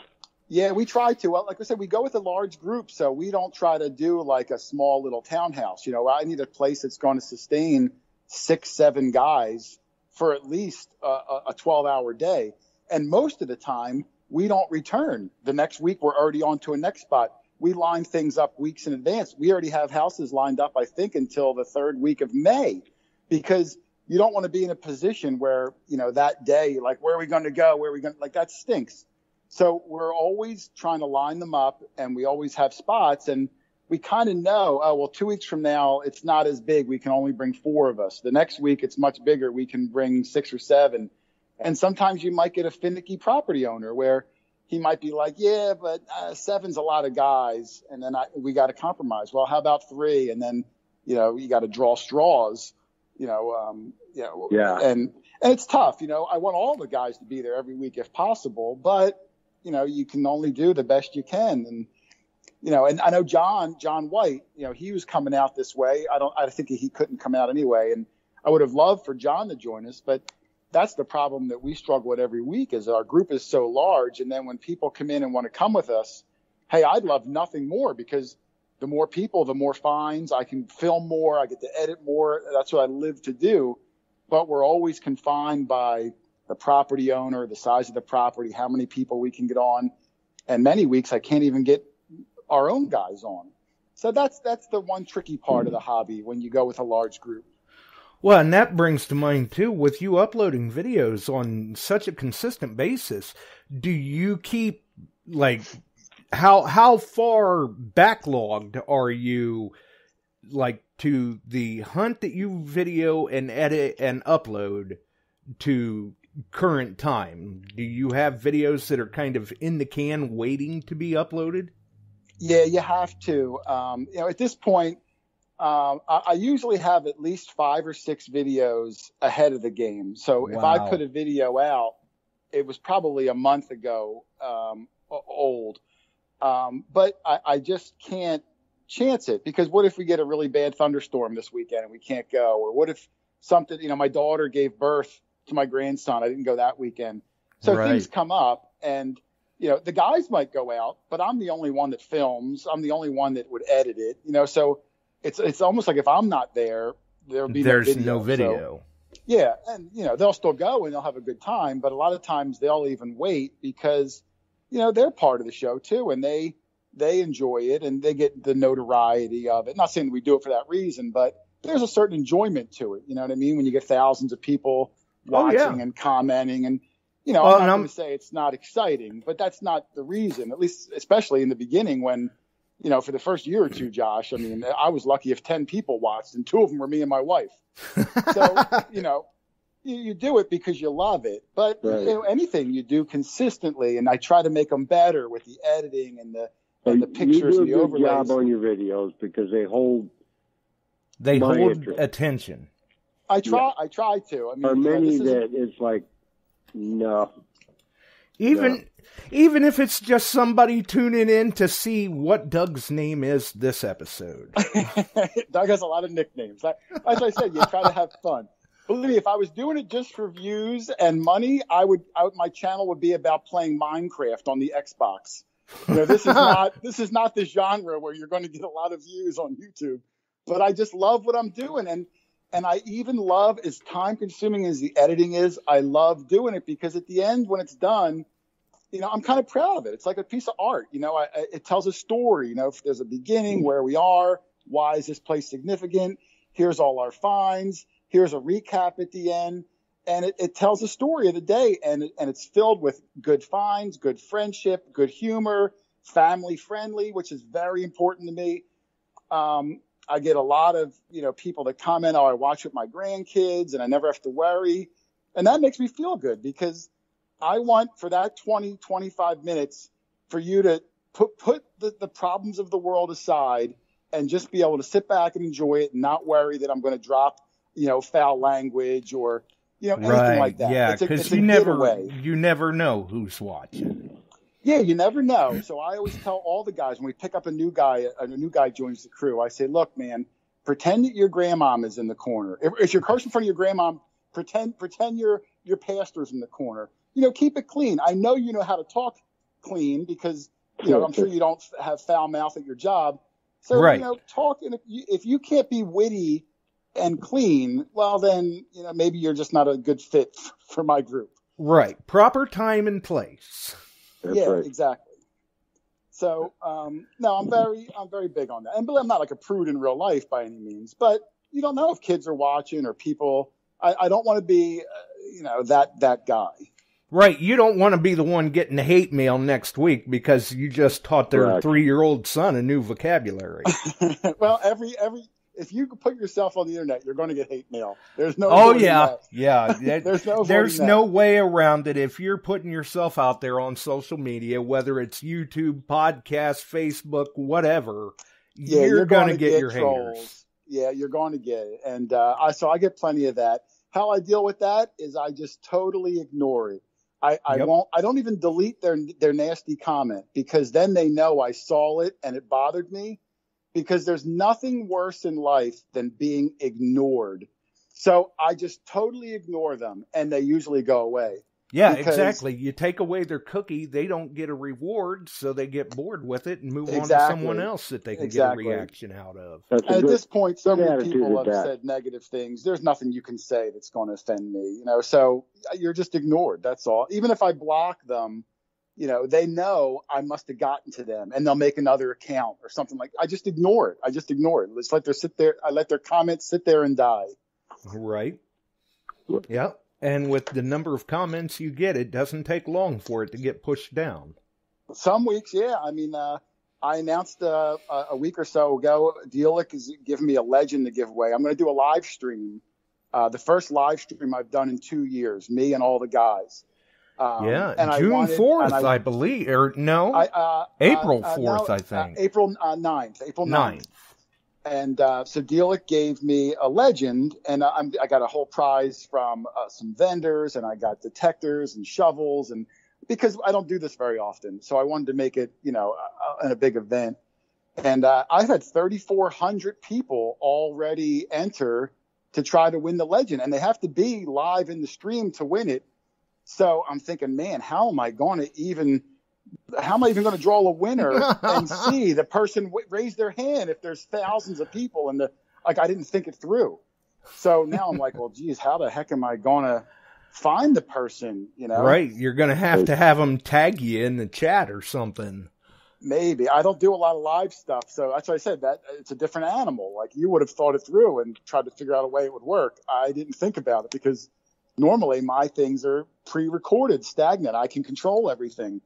S8: Yeah, we try to. Well, like I said, we go with a large group, so we don't try to do like a small little townhouse. You know, I need a place that's going to sustain 6-7 guys for at least a 12-hour day. And most of the time, we don't return. The next week, we're already on to a next spot. We line things up weeks in advance. We already have houses lined up, I think, until the 3rd week of May, because you don't want to be in a position where, you know, that day, like, where are we going to go? Where are we going to, like, that stinks. So we're always trying to line them up, and we always have spots, and we kind of know, oh, well, 2 weeks from now, it's not as big. We can only bring 4 of us. The next week, it's much bigger. We can bring 6 or 7. And sometimes you might get a finicky property owner where he might be like, yeah, but 7's a lot of guys. And then we got to compromise. Well, how about 3? And then, you know, you got to draw straws,
S9: Yeah.
S8: and it's tough. You know, I want all the guys to be there every week if possible, but, you know, you can only do the best you can. And, you know, and I know John White, you know, he was coming out this way. I think he couldn't come out anyway. And I would have loved for John to join us, but that's the problem that we struggle with every week is our group is so large. And then when people come in and want to come with us, hey, I'd love nothing more because the more people, the more finds. I can film more. I get to edit more. That's what I live to do. But we're always confined by the property owner, the size of the property, how many people we can get on. And many weeks I can't even get our own guys on. So that's the one tricky part of the hobby when you go with a large group.
S7: Well, and that brings to mind, too, with you uploading videos on such a consistent basis, do you keep, like, how far backlogged are you, like, to the hunt that you video and edit and upload to current time? Do you have videos that are kind of in the can waiting to be uploaded?
S8: Yeah, you have to. You know, at this point, I usually have at least 5 or 6 videos ahead of the game. So if I put a video out, it was probably a month ago old. But I just can't chance it because what if we get a really bad thunderstorm this weekend and we can't go? Or what if something, you know, my daughter gave birth to my grandson. I didn't go that weekend. So things come up and, you know, the guys might go out, but I'm the only one that films. I'm the only one that would edit it, you know, so it's almost like if I'm not there, there's no video. So, yeah. And, you know, they'll still go and they'll have a good time, but a lot of times they'll even wait because, you know, they're part of the show too. And they enjoy it and they get the notoriety of it. Not saying we do it for that reason, but there's a certain enjoyment to it. You know what I mean? When you get thousands of people watching and commenting and, you know, I'm not going to say it's not exciting, but that's not the reason, at least, especially in the beginning when, you know, for the first year or two, Josh, I mean, I was lucky if 10 people watched and 2 of them were me and my wife. So, you know, you do it because you love it, but you know, anything you do consistently, and I try to make them better with the editing and and the pictures
S9: you
S8: and
S9: do
S8: the
S9: a good
S8: overlays.
S9: job on your videos because they hold
S7: They
S9: my
S7: hold
S9: interest.
S7: attention.
S8: I try to. I mean,
S9: There are
S8: you know,
S9: many
S8: this isn't-
S9: that it's like, no.
S7: Even if it's just somebody tuning in to see what Doug's name is this episode.
S8: Doug has a lot of nicknames. As I said, you try to have fun. Believe me, if I was doing it just for views and money, my channel would be about playing Minecraft on the Xbox. You know, this is not the genre where you're going to get a lot of views on YouTube. But I just love what I'm doing, and I even love, as time consuming as the editing is, I love doing it because at the end when it's done, you know, I'm kind of proud of it. It's like a piece of art. You know, it tells a story. You know, if there's a beginning, where we are, why is this place significant? Here's all our finds. Here's a recap at the end. And it tells a story of the day. And it's filled with good finds, good friendship, good humor, family friendly, which is very important to me. I get a lot of, you know, people that comment, oh, I watch with my grandkids and I never have to worry. And that makes me feel good because I want for that 20, 25 minutes for you to put the problems of the world aside and just be able to sit back and enjoy it and not worry that I'm going to drop, you know, foul language or, you know, anything like that.
S7: Yeah, because you never know who's watching.
S8: Yeah, you never know. So I always tell all the guys when we pick up a new guy joins the crew, I say, look, man, pretend that your grandmom is in the corner. If you're close in front of your grandmom, pretend your pastor's in the corner. You know, keep it clean. I know you know how to talk clean because, you know, I'm sure you don't have foul mouth at your job. So,
S7: right.
S8: You know, talk. And if you can't be witty and clean, well, then, you know, maybe you're just not a good fit for my group.
S7: Right. Proper time and place.
S9: That's
S8: yeah,
S9: right.
S8: exactly. So, no, I'm very big on that. And I'm not like a prude in real life by any means, but you don't know if kids are watching or people. I don't want to be, you know, that guy.
S7: Right. You don't want to be the one getting the hate mail next week because you just taught their 3-year-old son a new vocabulary.
S8: Well, if you put yourself on the internet, you're going to get hate mail. There's no.
S7: Oh yeah, yeah.
S8: There's
S7: no way around it. If you're putting yourself out there on social media, whether it's YouTube, podcast, Facebook, whatever, you're going to get your
S8: trolls. Haters. Yeah, you're going to get it, and I get plenty of that. How I deal with that is I just totally ignore it. I don't even delete their nasty comment because then they know I saw it and it bothered me. Because there's nothing worse in life than being ignored. So I just totally ignore them, and they usually go away.
S7: Yeah, exactly. You take away their cookie, they don't get a reward, so they get bored with it and move on to someone else that they can get a reaction out of.
S8: And at this point, so many people have said negative things. There's nothing you can say that's going to offend me, you know. So you're just ignored. That's all. Even if I block them, you know, they know I must have gotten to them and they'll make another account or something like that. I just ignore it. Let's let their comments sit there and die.
S7: Right. Yeah. And with the number of comments you get, it doesn't take long for it to get pushed down.
S8: Some weeks, yeah. I mean, I announced a week or so ago, Dealic is giving me a legend to give away. I'm going to do a live stream. The first live stream I've done in 2 years, me and all the guys.
S7: And June 4th, I believe, or no, April 4th, I think.
S8: April 9th. April 9th. And so Dealic gave me a legend, and I got a whole prize from some vendors, and I got detectors and shovels, and because I don't do this very often, so I wanted to make it, you know, in a big event. And I've had 3,400 people already enter to try to win the legend, and they have to be live in the stream to win it. So I'm thinking, man, how am I even going to draw a winner and see the person raise their hand if there's thousands of people and I didn't think it through. So now I'm like, well, geez, how the heck am I going to find the person? You know,
S7: right? You're going to have them tag you in the chat or something.
S8: Maybe. I don't do a lot of live stuff, so that's why I said that it's a different animal. Like you would have thought it through and tried to figure out a way it would work. I didn't think about it because normally my things are pre-recorded, stagnant. I can control everything.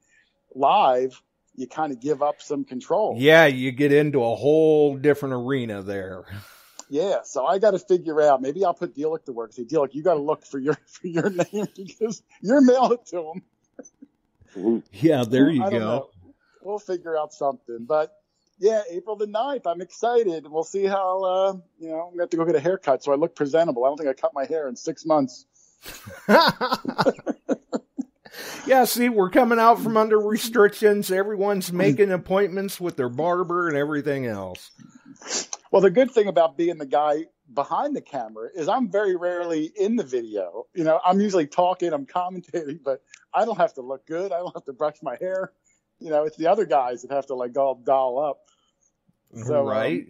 S8: Live, you kind of give up some control.
S7: Yeah, you get into a whole different arena there.
S8: Yeah, so I got to figure out. Maybe I'll put Dealic to work. Say, Dealic, you got to look for your name because you're mailing it to him.
S7: Yeah, there you go.
S8: Know. We'll figure out something. But yeah, April the 9th, I'm excited. We'll see how, I'm going to have to go get a haircut so I look presentable. I don't think I cut my hair in 6 months.
S7: Yeah, see, we're coming out from under restrictions. Everyone's making appointments with their barber and everything else.
S8: Well, the good thing about being the guy behind the camera is I'm very rarely in the video. I'm usually talking, I'm commentating, but I don't have to look good. I don't have to brush my hair. It's the other guys that have to like all doll up. So,
S7: right.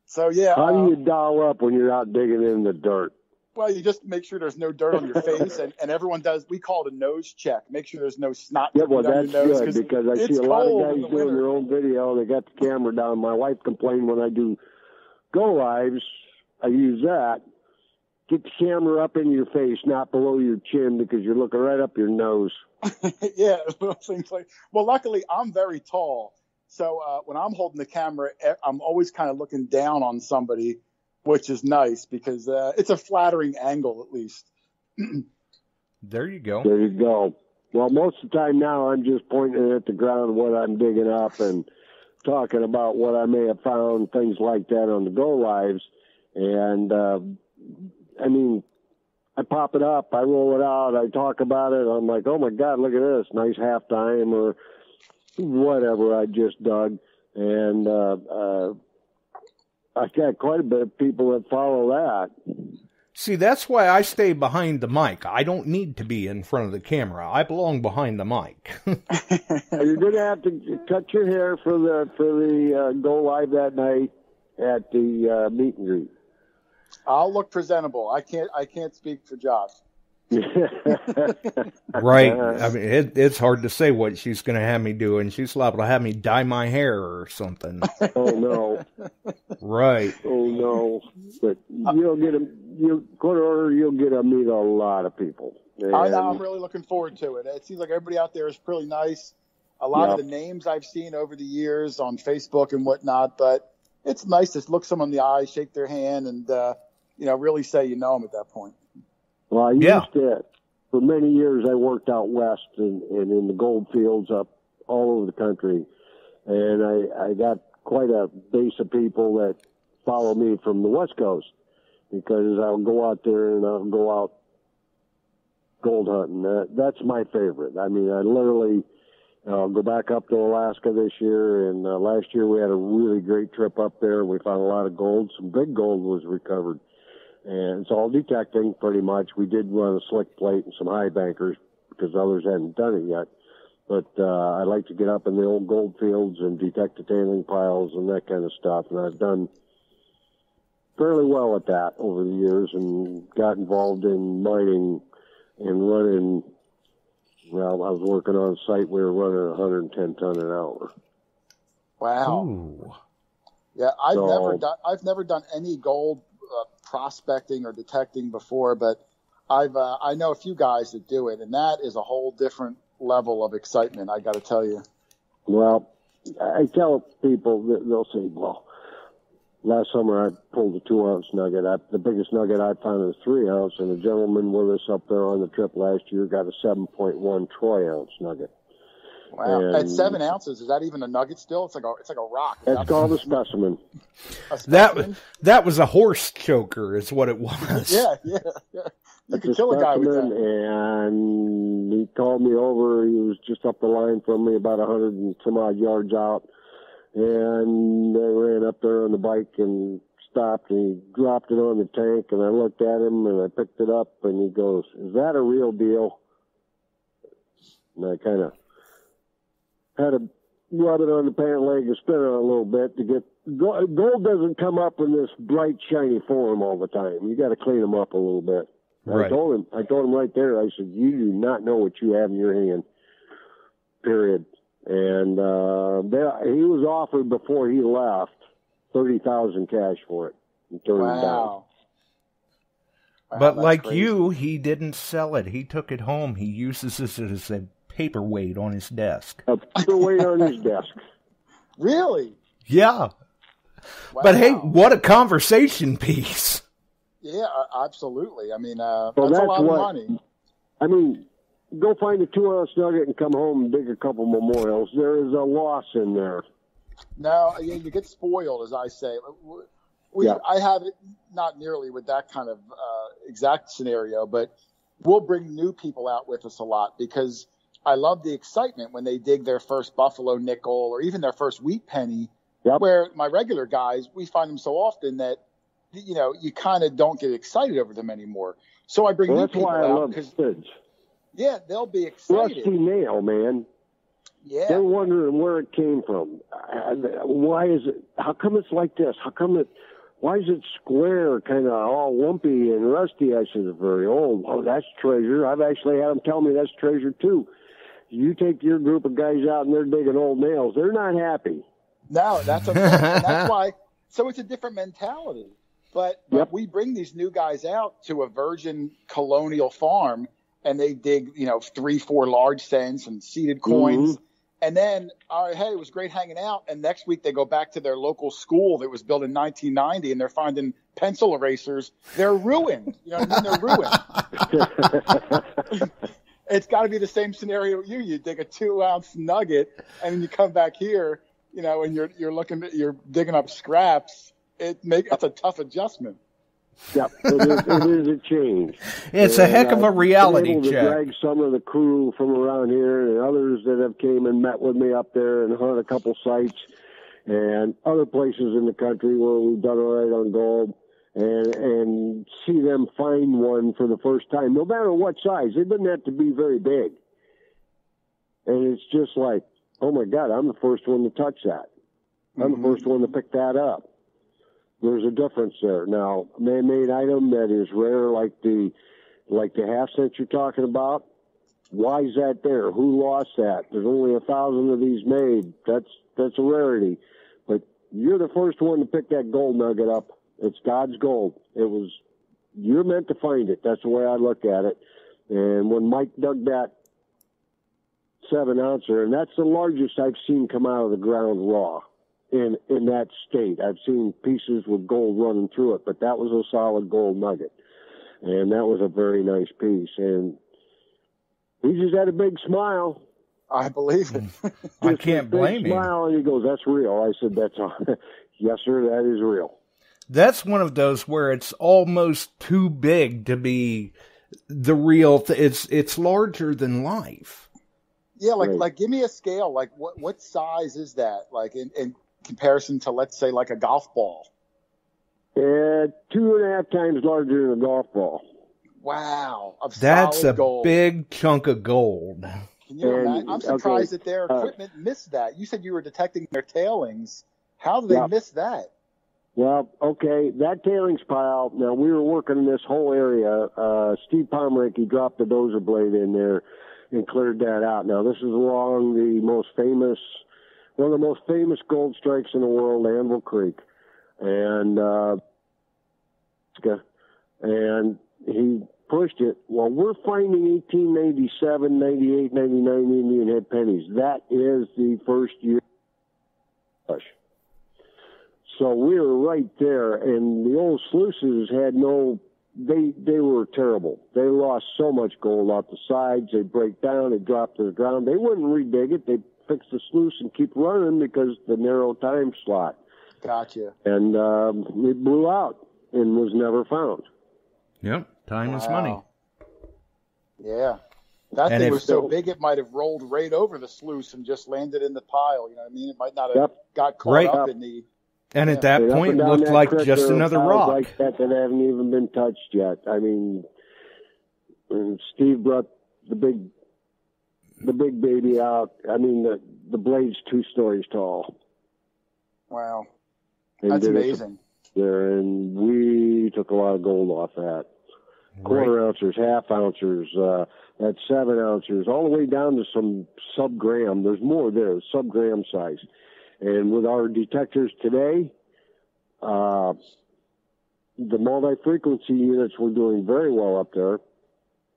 S8: So yeah.
S9: How do you doll up when you're out digging in the dirt?
S8: Well, you just make sure there's no dirt on your face, and everyone does. We call it a nose check. Make sure there's no snot.
S9: Yeah, well,
S8: down
S9: that's
S8: your nose,
S9: good because I see a lot of guys doing their own video. They got the camera down. My wife complained when I do go lives. I use that. Get the camera up in your face, not below your chin, because you're looking right up your nose.
S8: Yeah, things like. Well, luckily I'm very tall, so when I'm holding the camera, I'm always kind of looking down on somebody, which is nice because it's a flattering angle at least.
S7: There you go.
S9: There you go. Well, most of the time now I'm just pointing at the ground what I'm digging up and talking about what I may have found, things like that on the go lives. And I pop it up, I roll it out, I talk about it. I'm like, oh my God, look at this nice halftime or whatever I just dug. And I got quite a bit of people that follow that.
S7: See, that's why I stay behind the mic. I don't need to be in front of the camera. I belong behind the mic.
S9: You're going to have to cut your hair for the go live that night at the meet and greet.
S8: I'll look presentable. I can't speak for Josh.
S7: Right. I mean, it's hard to say what she's going to have me do, and she's liable to have me dye my hair or something.
S9: Oh no!
S7: Right.
S9: Oh no! But you'll get to meet a lot of people. And
S8: I'm really looking forward to it. It seems like everybody out there is pretty nice. A lot of the names I've seen over the years on Facebook and whatnot, but it's nice to look someone in the eye, shake their hand, and really say you know them at that point.
S9: Well, I used to, for many years, I worked out west and in the gold fields up all over the country. And I got quite a base of people that follow me from the West Coast because I'll go out there and I'll go out gold hunting. That's my favorite. I mean, I literally go back up to Alaska this year. And last year we had a really great trip up there. We found a lot of gold. Some big gold was recovered. And it's all detecting pretty much. We did run a slick plate and some high bankers because others hadn't done it yet. But I like to get up in the old gold fields and detect the tailing piles and that kind of stuff. And I've done fairly well at that over the years and got involved in mining and running. Well, I was working on a site we were running 110 ton an hour.
S8: Wow.
S7: Ooh.
S8: Yeah, I've never done any gold prospecting or detecting before, but I know a few guys that do it, and that is a whole different level of excitement, I got to tell you.
S9: Well, I tell people that they'll say, well, last summer I pulled a 2-ounce nugget. The biggest nugget I found is 3 ounce, and a gentleman with us up there on the trip last year got a 7.1 troy ounce nugget.
S8: Wow.
S9: And
S8: at 7 ounces, is that even a nugget still? It's like a rock.
S9: It's called a specimen.
S7: That was a horse choker is what it was.
S8: Yeah. You could kill a guy with that.
S9: And he called me over. He was just up the line from me about 100 and some odd yards out. And I ran up there on the bike and stopped, and he dropped it on the tank, and I looked at him, and I picked it up, and he goes, "Is that a real deal?" And I kind of had to rub it on the pant leg and spin it a little bit to get gold doesn't come up in this bright, shiny form all the time. You got to clean them up a little bit.
S7: Right.
S9: I told him right there, I said, you do not know what you have in your hand, period. And he was offered before he left $30,000 cash for it. He turned it down.
S7: But like crazy. You, he didn't sell it. He took it home. He uses it as a paperweight on his desk.
S9: A paperweight on his desk.
S8: Really?
S7: Yeah. Wow. But hey, what a conversation piece.
S8: Yeah, absolutely. I mean, that's a lot of money.
S9: I mean, go find a 2-ounce nugget and come home and dig a couple memorials. There is a loss in there.
S8: No, you get spoiled, as I say. I have it not nearly with that kind of exact scenario, but we'll bring new people out with us a lot because I love the excitement when they dig their first buffalo nickel or even their first wheat penny. Yep. Where my regular guys, we find them so often that you kind of don't get excited over them anymore. So I bring new people out. That's why I love kids. Yeah, they'll be excited.
S9: Rusty nail, man.
S8: Yeah.
S9: They're wondering where it came from. Why is it? How come it's like this? Why is it square, kind of all lumpy and rusty? I said, it's very old. Oh, that's treasure. I've actually had them tell me that's treasure too. You take your group of guys out and they're digging old nails. They're not happy.
S8: No, that's that's why. So it's a different mentality. But we bring these new guys out to a virgin colonial farm, and they dig, 3-4 large cents and seeded coins. Mm-hmm. And then, all right, hey, it was great hanging out. And next week they go back to their local school that was built in 1990, and they're finding pencil erasers. They're ruined. You know what I mean? They're ruined. It's got to be the same scenario with you. You dig a 2-ounce nugget, and then you come back here, and you're digging up scraps. It's a tough adjustment.
S9: Yep, it is a change.
S7: It's a heck of a reality check.
S9: To drag some of the crew from around here and others that have came and met with me up there and hunt a couple sites and other places in the country where we've done all right on gold and see them find one for the first time, no matter what size. It doesn't have to be very big. And it's just like, oh my God, I'm the first one to touch that. I'm the first one to pick that up. There's a difference there. Now, a man-made item that is rare, like the half-cent you're talking about, why is that there? Who lost that? There's only 1,000 of these made. That's a rarity. But you're the first one to pick that gold nugget up. It's God's gold. You're meant to find it. That's the way I look at it. And when Mike dug that 7-ouncer, and that's the largest I've seen come out of the ground raw. In that state, I've seen pieces with gold running through it, but that was a solid gold nugget, and that was a very nice piece. And he just had a big smile.
S8: I believe it.
S7: I can't blame him.
S9: Smile, and he goes, "That's real." I said, "That's all." Yes, sir, that is real.
S7: That's one of those where it's almost too big to be the real. It's larger than life.
S8: Yeah, like give me a scale. Like what size is that? Like in comparison to, let's say, like a golf ball?
S9: 2.5 times larger than a golf ball.
S8: Wow.
S7: That's a
S8: gold.
S7: Big chunk of gold.
S8: Can you imagine? I'm surprised that their equipment missed that. You said you were detecting their tailings. How did they miss that?
S9: Well, okay, that tailings pile, now we were working in this whole area. Steve Pomeranke dropped the dozer blade in there and cleared that out. Now, this is along one of the most famous gold strikes in the world, Anvil Creek. And he pushed it. Well, we're finding 1897, 98, 99 Indian head pennies. That is the first year. So we were right there, and the old sluices had they were terrible. They lost so much gold off the sides. They'd break down, they'd drop to the ground. They wouldn't redig it. They'd fix the sluice and keep running because the narrow time slot.
S8: Gotcha.
S9: And it blew out and was never found.
S7: Yep, time is money.
S8: Yeah. That thing was so big it might have rolled right over the sluice and just landed in the pile. You know what I mean? It might not have got caught up in the...
S7: And at that point, it looked like just another rock.
S9: Like that haven't even been touched yet. I mean, Steve brought the big baby out. I mean, the blade's 2 stories tall.
S8: Wow. That's amazing.
S9: There, and we took a lot of gold off that. Quarter ounces, half ounces, that 7 ounces, all the way down to some sub-gram. There's more there, sub-gram size. And with our detectors today, the multi-frequency units were doing very well up there.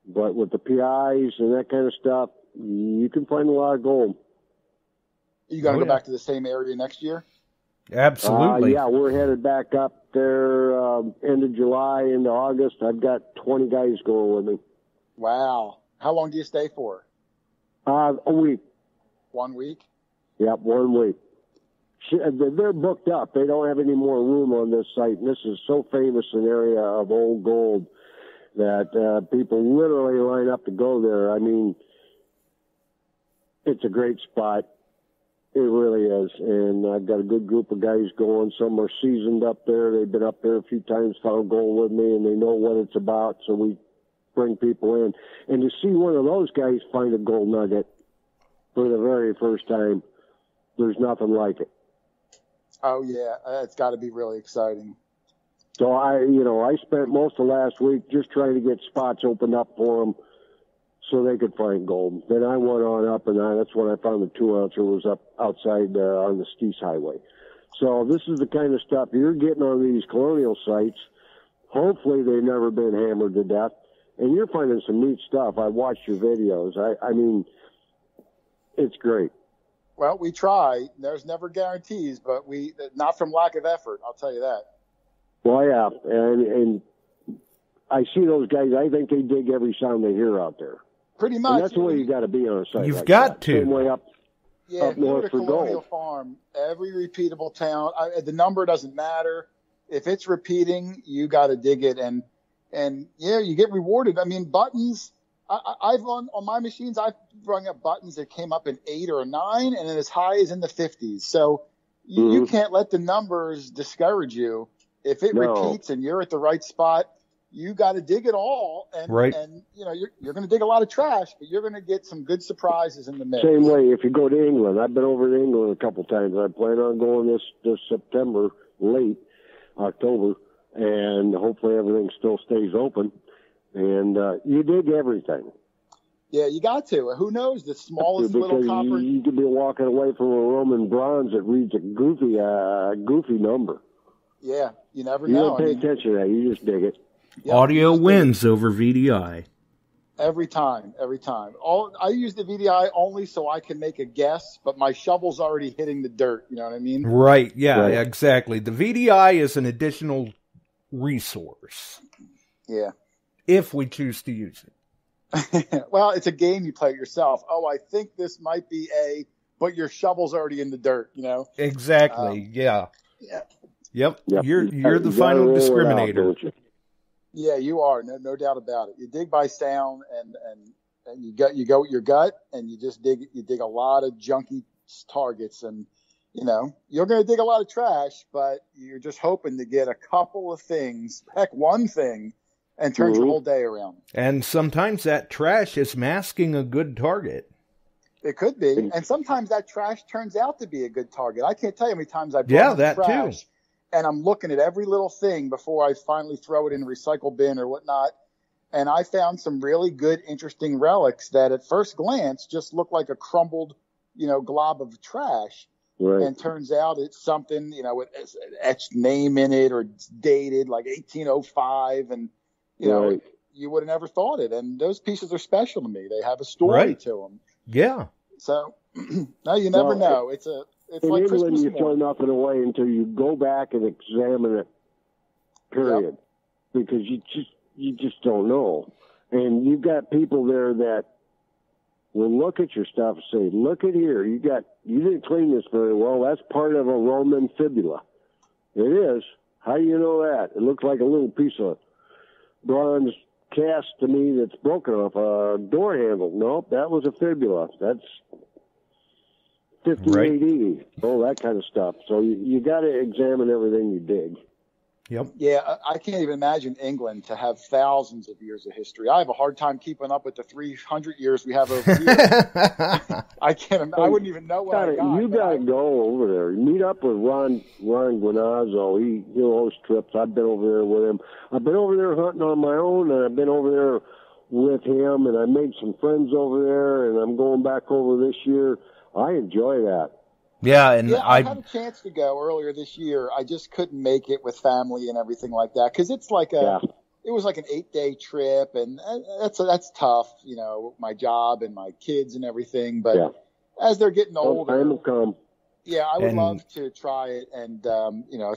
S9: But with the PIs and that kind of stuff, you can find a lot of gold.
S8: You got to go back to the same area next year?
S7: Absolutely.
S9: Yeah, we're headed back up there end of July into August. I've got 20 guys going with me.
S8: Wow. How long do you stay for?
S9: A week.
S8: 1 week?
S9: Yep, 1 week. They're booked up. They don't have any more room on this site. And this is so famous an area of old gold that people literally line up to go there. I mean, it's a great spot. It really is. And I've got a good group of guys going. Some are seasoned up there. They've been up there a few times, found gold with me, and they know what it's about. So we bring people in. And to see one of those guys find a gold nugget for the very first time, there's nothing like it.
S8: Oh, yeah. It's got to be really exciting.
S9: So I spent most of last week just trying to get spots opened up for them so they could find gold. Then I went on up, and that's when I found the 2-ouncer was up outside on the Steese Highway. So this is the kind of stuff you're getting on these colonial sites. Hopefully they've never been hammered to death. And you're finding some neat stuff. I watched your videos. I mean, it's great.
S8: Well, we try. There's never guarantees, but not from lack of effort, I'll tell you that.
S9: Well, yeah, and I see those guys. I think they dig every sound they hear out there.
S8: Pretty much.
S9: And that's the way you got to be on a site.
S2: You've
S9: like
S2: got
S9: that.
S2: to.
S9: Same way up north for
S8: Colonial
S9: gold.
S8: Farm, every repeatable town. The number doesn't matter. If it's repeating, you got to dig it, and yeah, you get rewarded. I mean, buttons. I've on my machines, I've rung up buttons that came up in 8 or 9, and then as high as in the 50s. So you can't let the numbers discourage you. If it repeats and you're at the right spot, you got to dig it all. And,
S2: right.
S8: And you're going to dig a lot of trash, but you're going to get some good surprises in the mix.
S9: Same way if you go to England. I've been over to England a couple times. I plan on going this September, late October, and hopefully everything still stays open. And you dig everything.
S8: Yeah, you got to. Who knows? The smallest little copper.
S9: You could be walking away from a Roman bronze that reads a goofy number.
S8: Yeah, you never
S9: know.
S8: You
S9: don't pay attention to that. You just dig it.
S2: Yep, audio wins over VDI.
S8: Every time. I use the VDI only so I can make a guess, but my shovel's already hitting the dirt. You know what I mean?
S2: Right. Yeah. Right. Exactly. The VDI is an additional resource.
S8: Yeah.
S2: If we choose to use
S8: it. Well, it's a game you play yourself. Oh, I think this might be but your shovel's already in the dirt,
S2: Exactly. Yeah.
S8: Yeah.
S2: Yep. You're the final discriminator.
S8: Yeah, you are. No doubt about it. You dig by sound and you go with your gut and you just dig a lot of junky targets and you're going to dig a lot of trash, but you're just hoping to get a couple of things, heck, one thing, and turns your whole day around.
S2: And sometimes that trash is masking a good target.
S8: It could be. And sometimes that trash turns out to be a good target. I can't tell you how many times I've brought
S2: that
S8: trash,
S2: too.
S8: And I'm looking at every little thing before I finally throw it in a recycle bin or whatnot. And I found some really good, interesting relics that at first glance just look like a crumbled, glob of trash.
S9: Right.
S8: And turns out it's something, with an etched name in it or it's dated like 1805 and
S9: right.
S8: You would have never thought it. And those pieces are special to me. They have a story to them.
S2: Yeah.
S8: So, no, you never know. It's like
S9: England,
S8: Christmas
S9: you throw nothing away until you go back and examine it, period. Yep. Because you just don't know. And you've got people there that will look at your stuff and say, look at here, you didn't clean this very well. That's part of a Roman fibula. It is. How do you know that? It looks like a little piece of bronze cast to me that's broken off a door handle. Nope, that was a fibula. That's 50 AD. Oh, that kind of stuff. So you got to examine everything you dig.
S2: Yep.
S8: Yeah, I can't even imagine England to have thousands of years of history. I have a hard time keeping up with the 300 years we have over here. I wouldn't even know what I got.
S9: You got to go over there. Meet up with Ron Guinazzo. He'll host trips. I've been over there with him. I've been over there hunting on my own, and I've been over there with him, and I made some friends over there, and I'm going back over this year. I enjoy that.
S2: Yeah, and
S8: I had a chance to go earlier this year. I just couldn't make it with family and everything like that because it's like it was like an 8-day trip, and that's tough, my job and my kids and everything. But as they're getting older,
S9: time will come.
S8: Yeah, I would love to try it and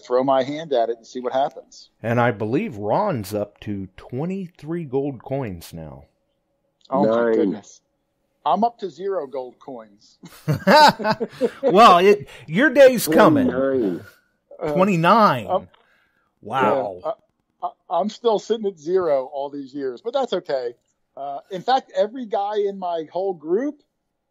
S8: throw my hand at it and see what happens.
S2: And I believe Ron's up to 23 gold coins now.
S8: Oh,
S9: 9.
S8: my goodness. I'm up to 0 gold coins.
S7: Well, your day's coming.
S9: 29.
S7: 29. Wow.
S8: Yeah, I'm still sitting at 0 all these years, but that's okay. In fact, every guy in my whole group,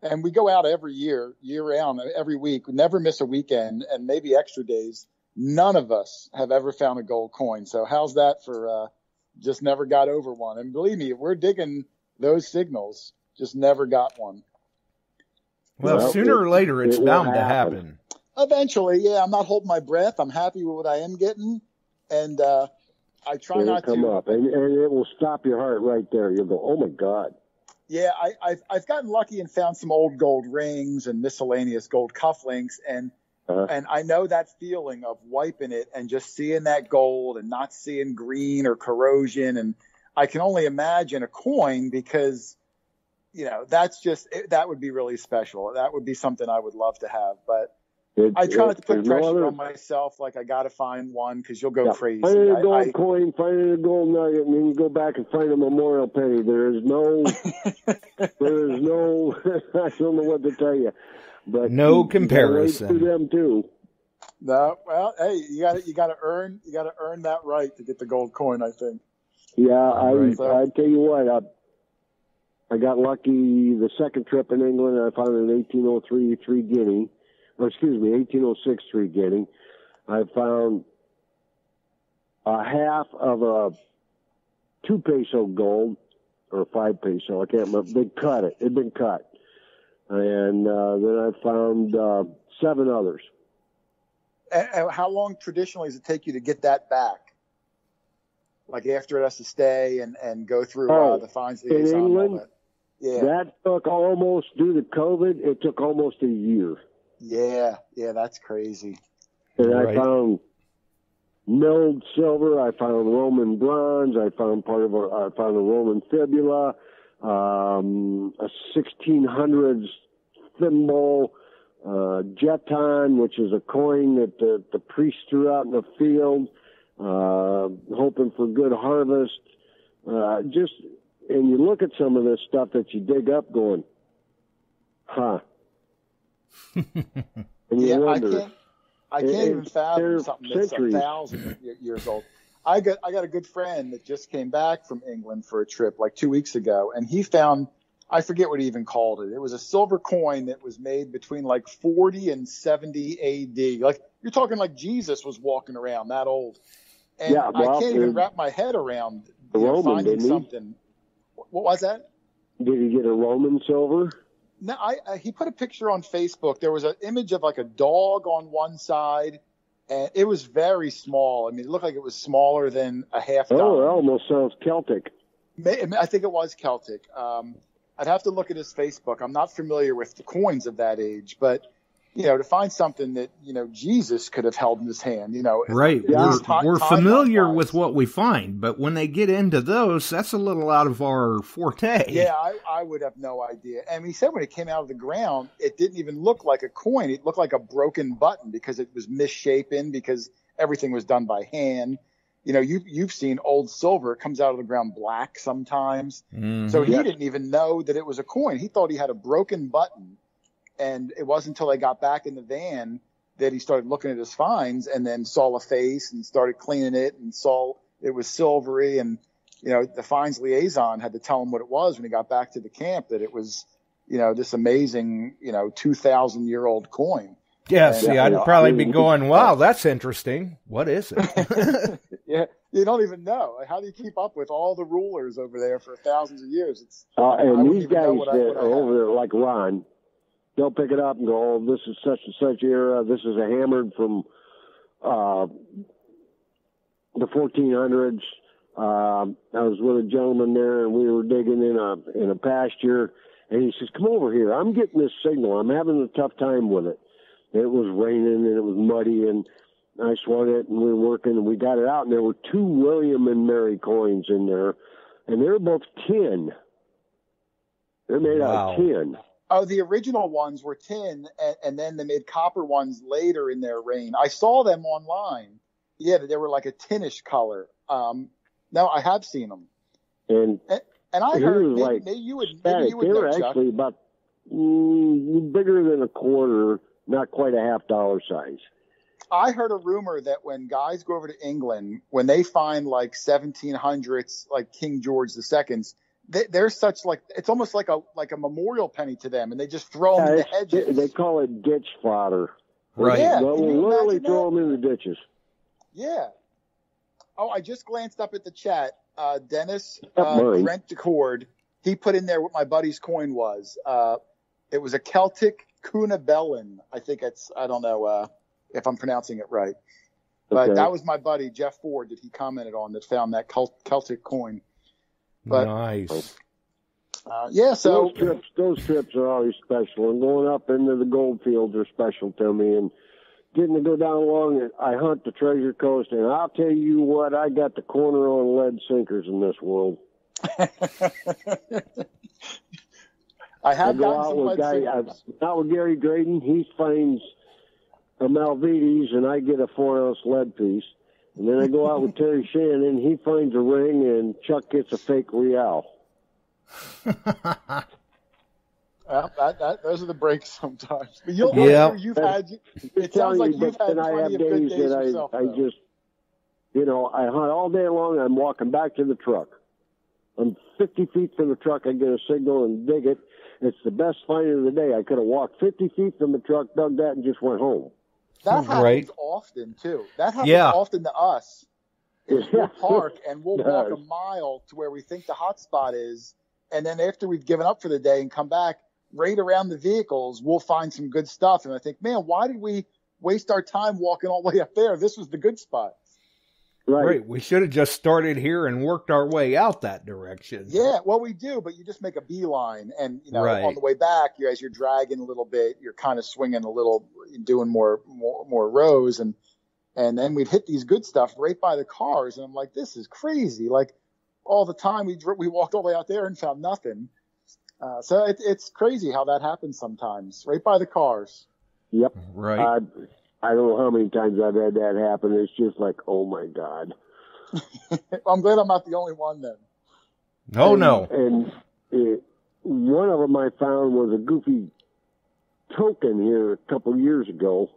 S8: and we go out every year round, every week, we never miss a weekend and maybe extra days. None of us have ever found a gold coin. So how's that for just never got over one? And believe me, we're digging those signals, just never got one.
S7: Well, sooner or later, it's bound to happen.
S8: Eventually, yeah. I'm not holding my breath. I'm happy with what I am getting, and I try not to
S9: come up, and it will stop your heart right there. You'll go, oh my God.
S8: Yeah, I've gotten lucky and found some old gold rings and miscellaneous gold cufflinks, and I know that feeling of wiping it and just seeing that gold and not seeing green or corrosion, and I can only imagine a coin because, that would be really special. That would be something I would love to have, but I try not to put pressure on myself, like I got to find one because you'll go crazy.
S9: Find a gold coin, find a gold nugget, and then you go back and find a memorial penny. There is no, I don't know what to tell you, but
S7: no comparison.
S9: To them too.
S8: No, well, hey, you got to earn that right to get the gold coin, I think.
S9: Yeah, I tell you what, I got lucky the second trip in England. I found an 1803 3 guinea. 1806 3 guinea. I found a half of a 2 peso gold, or 5 peso, I can't remember. They cut it. It had been cut. And then I found 7 others.
S8: And how long traditionally does it take you to get that back? Like after it has to stay and go through the fines liaison?
S9: In England,
S8: yeah.
S9: That took almost, due to COVID, it took almost a year.
S8: Yeah, that's crazy.
S9: And I found milled silver. I found Roman bronze. I found I found a Roman fibula, a 1600s thimble, jeton, which is a coin that the priest threw out in the field, hoping for good harvest. And you look at some of this stuff that you dig up going, and you wonder,
S8: I can't even fathom something that's 1,000 years old. I got a good friend that just came back from England for a trip like 2 weeks ago, and he found, I forget what he even called it. It was a silver coin that was made between like 40 and 70 AD. Like you're talking like Jesus was walking around that old. And I can't even wrap my head around finding something. What was that?
S9: Did he get a Roman silver?
S8: No, he put a picture on Facebook. There was an image of like a dog on one side, and it was very small. I mean, it looked like it was smaller than a half dime.
S9: Oh, it almost sounds Celtic.
S8: I think it was Celtic. I'd have to look at his Facebook. I'm not familiar with the coins of that age, but to find something that Jesus could have held in his hand,
S7: right? We're familiar with what we find, but when they get into those, that's a little out of our forte.
S8: Yeah, I would have no idea. And he said when it came out of the ground, it didn't even look like a coin; it looked like a broken button because it was misshapen because everything was done by hand. You've seen old silver; it comes out of the ground black sometimes. Mm-hmm. So he didn't even know that it was a coin. He thought he had a broken button. And it wasn't until I got back in the van that he started looking at his finds and then saw a face and started cleaning it and saw it was silvery. And, the finds liaison had to tell him what it was when he got back to the camp, that it was, this amazing, 2,000-year-old coin.
S7: Yeah, see, I'd probably be going, wow, that's interesting. What is it?
S8: Yeah, you don't even know. How do you keep up with all the rulers over there for thousands of years?
S9: And these guys that are over there, like Ron, they'll pick it up and go, oh, this is such and such era. This is a hammered from the 1400s. I was with a gentleman there, and we were digging in a pasture, and he says, come over here. I'm getting this signal. I'm having a tough time with it. And it was raining, and it was muddy, and I swung it, and we were working, and we got it out, and there were 2 William and Mary coins in there, and they were both tin. They're made out of tin.
S8: Oh, the original ones were tin, and then they made copper ones later in their reign. I saw them online. Yeah, they were like a tinnish color. No, I have seen them.
S9: And
S8: And I
S9: He
S8: heard
S9: was like
S8: maybe you would
S9: static. They
S8: know,
S9: were
S8: Chuck.
S9: actually about bigger than a quarter, not quite a $half size.
S8: I heard a rumor that when guys go over to England, when they find like 1700s, like King George II's, they're such like, it's almost like a memorial penny to them, and they just throw them in the hedges.
S9: They call it ditch fodder.
S2: Right.
S8: Yeah,
S9: They'll
S8: can you
S9: literally
S8: imagine
S9: throw
S8: that?
S9: them in the ditches.
S8: Yeah. Oh, I just glanced up at the chat. Dennis
S9: mine.
S8: Brent DeCord, he put in there what my buddy's coin was. It was a Celtic Cunabellin. I think I don't know if I'm pronouncing it right. But
S9: Okay.
S8: that was my buddy, Jeff Ford, that he commented on that found that Celtic coin. But,
S2: nice.
S8: yeah, so
S9: those trips are always special, and going up into the gold fields are special to me. And getting to go down along it, I hunt the Treasure Coast, and I'll tell you what, I got the corner on lead sinkers in this world.
S8: I have
S9: go
S8: gotten
S9: out
S8: some
S9: with
S8: lead sinkers.
S9: out with Gary Graydon. He finds a Malvides, and I get a 4-ounce lead piece. And then I go out with Terry Shannon. He finds a ring, and Chuck gets a fake Real.
S8: Those are the breaks sometimes. But you'll you've had. It sounds like you've had plenty of good days yourself.
S9: I just, I hunt all day long. I'm walking back to the truck. I'm 50 feet from the truck. I get a signal and dig it. It's the best find of the day. I could have walked 50 feet from the truck, dug that, and just went home.
S8: That happens often too. That happens often to us. We'll park and we'll walk a mile to where we think the hot spot is, and then after we've given up for the day and come back, right around the vehicles, we'll find some good stuff. And I think, man, why did we waste our time walking all the way up there? This was the good spot.
S7: Right. We should have just started here and worked our way out that direction.
S8: Yeah, well, we do, but you just make a beeline, and on the way back, as you're dragging a little bit, you're kind of swinging a little, doing more rows, and then we'd hit these good stuff right by the cars, and I'm like, this is crazy. Like all the time, we walked all the way out there and found nothing. So it's crazy how that happens sometimes, right by the cars.
S9: Yep.
S2: Right.
S9: I don't know how many times I've had that happen. It's just like, oh my God.
S8: I'm glad I'm not the only one then.
S2: Oh, no.
S9: And one of them I found was a goofy token here a couple years ago.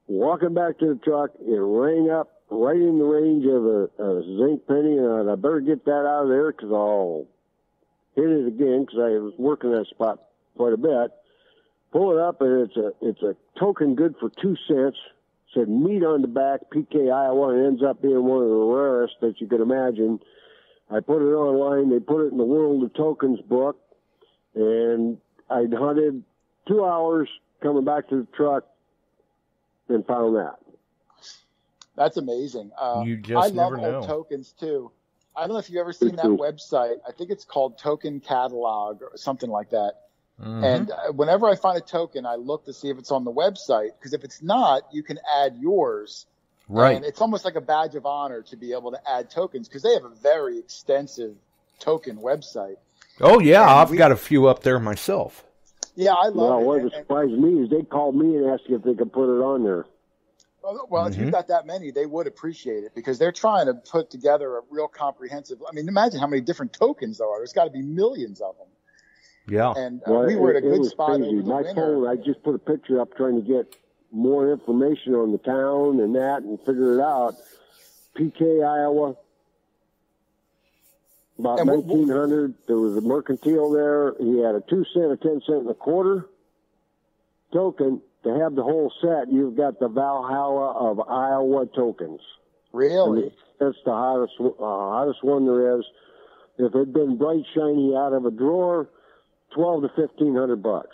S9: Walking back to the truck, it rang up right in the range of a zinc penny, and I better get that out of there because I'll hit it again because I was working that spot quite a bit. Pull it up, and it's a token good for 2 cents. Said meat on the back, PK Iowa, and ends up being one of the rarest that you could imagine. I put it online. They put it in the World of Tokens book, and I'd hunted 2 hours coming back to the truck and found that.
S8: That's amazing.
S2: You just never
S8: know. I
S2: know.
S8: love old tokens too. I don't know if you've ever seen that website. I think it's called Token Catalog or something like that. Mm-hmm. And whenever I find a token, I look to see if it's on the website, because if it's not, you can add yours.
S2: Right.
S8: And it's almost like a badge of honor to be able to add tokens, because they have a very extensive token website.
S7: Oh, yeah. I've got a few up there myself.
S8: Yeah, I love it.
S9: What surprised me is they called me and asked if they could put it on there.
S8: Well, if you've got that many, they would appreciate it, because they're trying to put together a real comprehensive. I mean, imagine how many different tokens there are. There's got to be millions of them.
S7: Yeah.
S8: And we were at a good spot over the
S9: My
S8: winter.
S9: phone, I just put a picture up trying to get more information on the town and that and figure it out. PK, Iowa. About 1900, there was a mercantile there. He had a 2 cent, a 10 cent, and a quarter token. To have the whole set, you've got the Valhalla of Iowa tokens.
S8: Really?
S9: That's the hottest one there is. If it had been bright, shiny out of a drawer, $1,200 to $1,500.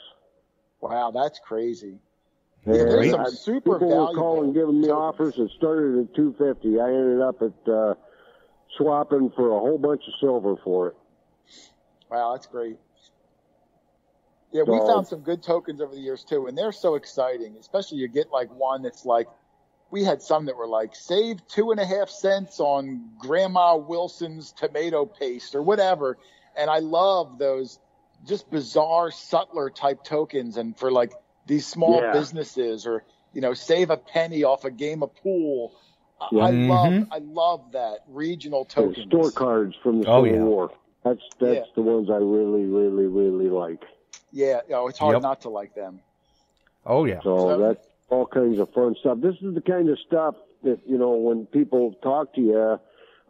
S8: Wow, that's crazy.
S9: And
S8: yeah, there's some super
S9: people
S8: valuable
S9: were calling, giving me offers that started at $250. I ended up at swapping for a whole bunch of silver for it.
S8: Wow, that's great. Yeah, we found some good tokens over the years too, and they're so exciting. Especially you get like one that's like, we had some that were like, save 2.5 cents on Grandma Wilson's tomato paste or whatever. And I love those just bizarre sutler type tokens, and for like these small businesses, or save a penny off a game of pool. I love that regional tokens.
S9: Store cards from the Civil War. That's the ones I really, really, really like.
S8: Yeah, it's hard not to like them.
S2: Oh, yeah.
S9: So that's all kinds of fun stuff. This is the kind of stuff that, when people talk to you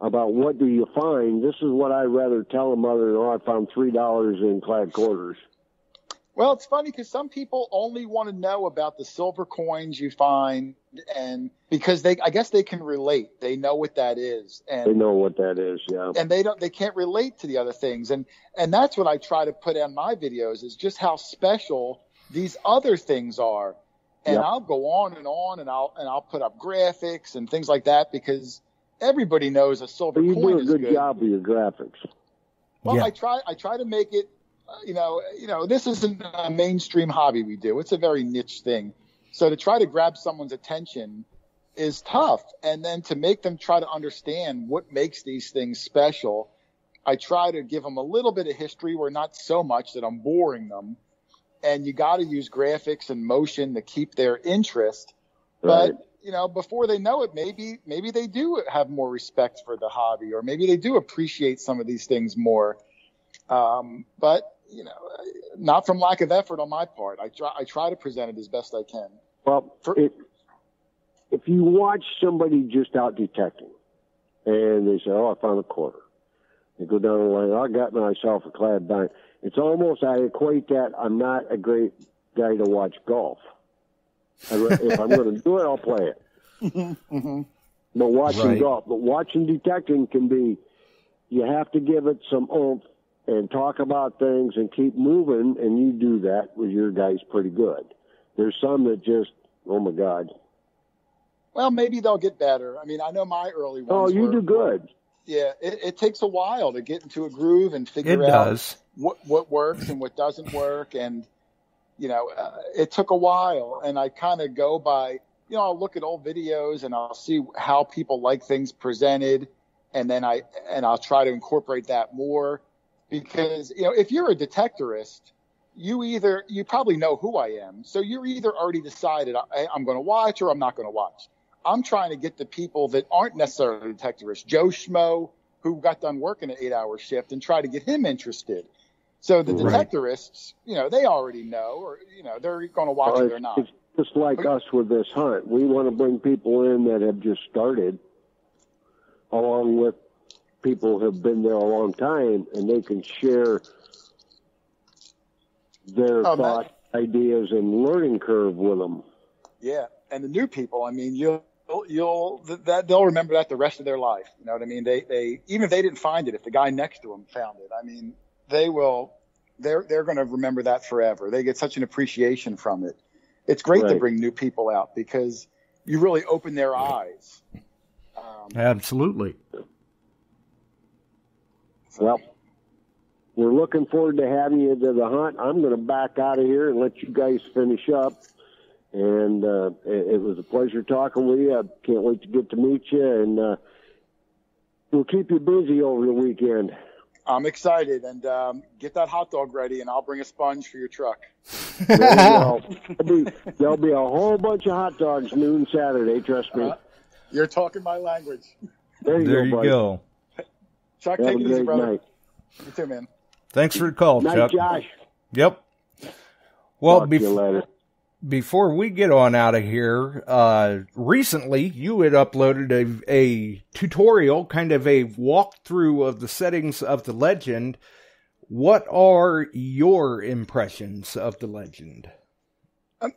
S9: about what do you find, this is what I'd rather tell them other than, I found $3 in clad quarters.
S8: Well, it's funny because some people only want to know about the silver coins you find, and because I guess they can relate. They know what that is. And
S9: they know what that is, yeah.
S8: And they can't relate to the other things. And that's what I try to put on my videos is just how special these other things are. And I'll go on, and I'll put up graphics and things like that because everybody knows a silver coin is good.
S9: You do a good job with your graphics.
S8: Well, I try to make it. This isn't a mainstream hobby we do. It's a very niche thing. So to try to grab someone's attention is tough. And then to make them try to understand what makes these things special, I try to give them a little bit of history where not so much that I'm boring them. And you got to use graphics and motion to keep their interest.
S9: Right.
S8: But, before they know it, maybe they do have more respect for the hobby, or maybe they do appreciate some of these things more. But not from lack of effort on my part. I try to present it as best I can.
S9: Well, if you watch somebody just out detecting and they say, I found a quarter. They go down the line, I got myself a clad dime. It's almost, I equate that, I'm not a great guy to watch golf. If I'm going to do it, I'll play it.
S8: Mm-hmm.
S9: But watching detecting can be, you have to give it some oomph and talk about things and keep moving, and you do that with your guys pretty good. There's some that just, oh my God.
S8: Well, maybe they'll get better. I mean, I know my early ones.
S9: Oh, you do good.
S8: Yeah, it takes a while to get into a groove and figure out what works and what doesn't work. And, it took a while. And I kind of go by, I'll look at old videos and I'll see how people like things presented. And then I'll try to incorporate that more. Because, if you're a detectorist, you probably know who I am. So you're either already decided I'm going to watch or I'm not going to watch. I'm trying to get the people that aren't necessarily detectorists, Joe Schmo, who got done working an 8-hour shift, and try to get him interested. So the detectorists, they already know, or, they're going to watch it or not.
S9: It's just like us with this hunt. We want to bring people in that have just started, along with people who have been there a long time, and they can share their thoughts, ideas, and learning curve with them.
S8: Yeah, and the new people, I mean, they'll remember that the rest of their life. You know what I mean? They even if they didn't find it, if the guy next to them found it, I mean, they're going to remember that forever. They get such an appreciation from it. It's great to bring new people out because you really open their eyes.
S2: Absolutely.
S9: Well, we're looking forward to having you to the hunt. I'm going to back out of here and let you guys finish up. And it was a pleasure talking with you. I can't wait to get to meet you. And we'll keep you busy over the weekend.
S8: I'm excited. And get that hot dog ready, and I'll bring a sponge for your truck.
S9: There you go. There'll be a whole bunch of hot dogs noon Saturday, trust me.
S8: You're talking my language.
S9: There you
S2: go.
S8: Chuck,
S9: Have
S8: take it easy, brother.
S9: Night.
S8: You too, man.
S2: Thanks for the call,
S9: Night,
S2: Chuck.
S9: Josh.
S2: Yep. Well,
S9: Talk to you later.
S2: Before we get on out of here, recently you had uploaded a tutorial, kind of a walkthrough of the settings of the Legend. What are your impressions of the Legend?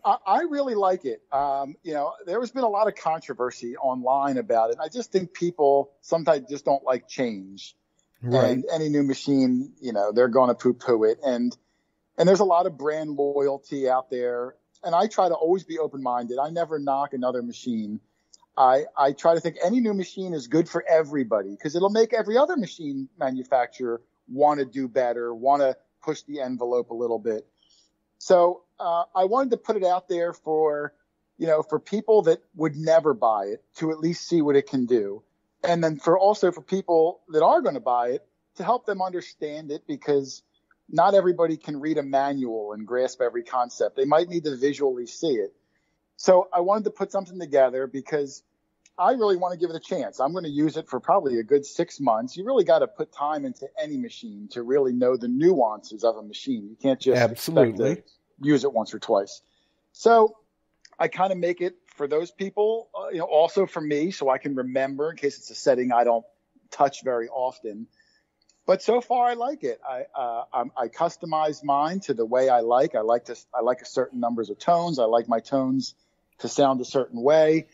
S8: I really like it. There has been a lot of controversy online about it. I just think people sometimes just don't like change. Right. And any new machine, they're going to poo-poo it. And there's a lot of brand loyalty out there. And I try to always be open-minded. I never knock another machine. I try to think any new machine is good for everybody because it'll make every other machine manufacturer want to do better, want to push the envelope a little bit. So I wanted to put it out there for people that would never buy it to at least see what it can do. And then for people that are going to buy it to help them understand it because not everybody can read a manual and grasp every concept. They might need to visually see it. So I wanted to put something together because I really want to give it a chance. I'm going to use it for probably a good 6 months. You really got to put time into any machine to really know the nuances of a machine. You can't just expect to use it once or twice. So I kind of make it for those people, also for me, so I can remember in case it's a setting I don't touch very often. But so far, I like it. I customize mine to the way I like. I like a certain numbers of tones. I like my tones to sound a certain way.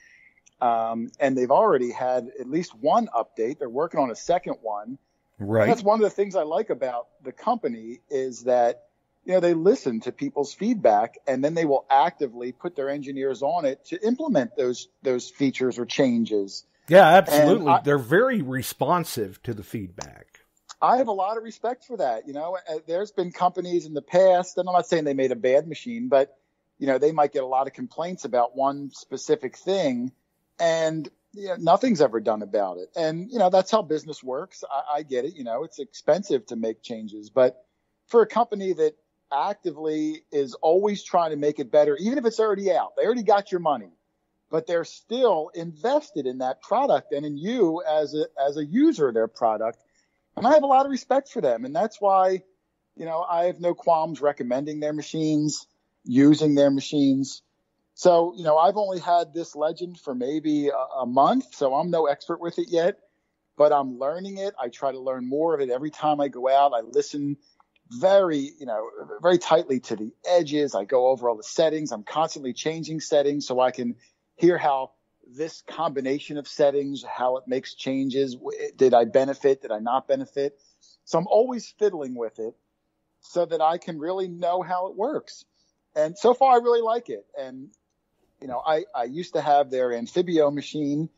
S8: And they've already had at least one update. They're working on a second one.
S7: Right.
S8: And that's one of the things I like about the company is that, they listen to people's feedback and then they will actively put their engineers on it to implement those features or changes.
S7: Yeah, absolutely. They're very responsive to the feedback.
S8: I have a lot of respect for that. There's been companies in the past, and I'm not saying they made a bad machine, but, they might get a lot of complaints about one specific thing. And nothing's ever done about it. And, that's how business works. I get it. It's expensive to make changes. But for a company that actively is always trying to make it better, even if it's already out, they already got your money, but they're still invested in that product and in you as a user of their product. And I have a lot of respect for them. And that's why, I have no qualms recommending their machines, using their machines. So, I've only had this Legend for maybe a month, so I'm no expert with it yet, but I'm learning it. I try to learn more of it every time I go out. I listen very tightly to the edges. I go over all the settings. I'm constantly changing settings so I can hear how this combination of settings, how it makes changes. Did I benefit? Did I not benefit? So I'm always fiddling with it so that I can really know how it works. And so far, I really like it. And I used to have their Amphibio machine,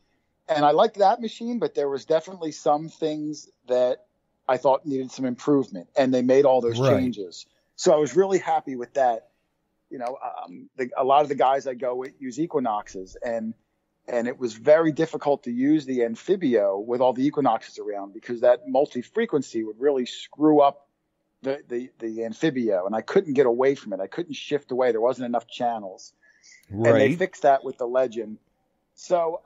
S8: and I liked that machine, but there was definitely some things that I thought needed some improvement, and they made all those changes. So I was really happy with that. A lot of the guys I go with use Equinoxes, and it was very difficult to use the Amphibio with all the Equinoxes around because that multi-frequency would really screw up the Amphibio, and I couldn't get away from it. I couldn't shift away. There wasn't enough channels. Right. And they fixed that with the Legend. So,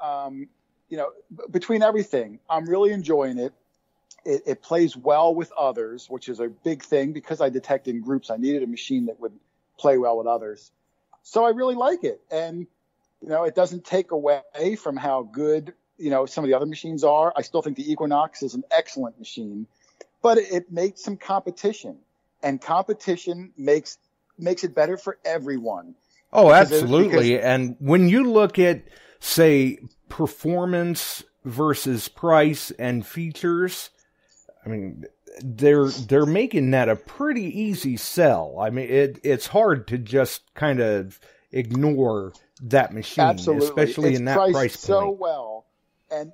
S8: between everything, I'm really enjoying it. It plays well with others, which is a big thing because I detect in groups. I needed a machine that would play well with others. So I really like it. And, it doesn't take away from how good, some of the other machines are. I still think the Equinox is an excellent machine, but it makes some competition, and competition makes it better for everyone.
S7: Oh, absolutely. And when you look at, say, performance versus price and features, I mean, they're making that a pretty easy sell. I mean, it's hard to just kind of ignore that machine,
S8: absolutely.
S7: Especially in that price point.
S8: So well, and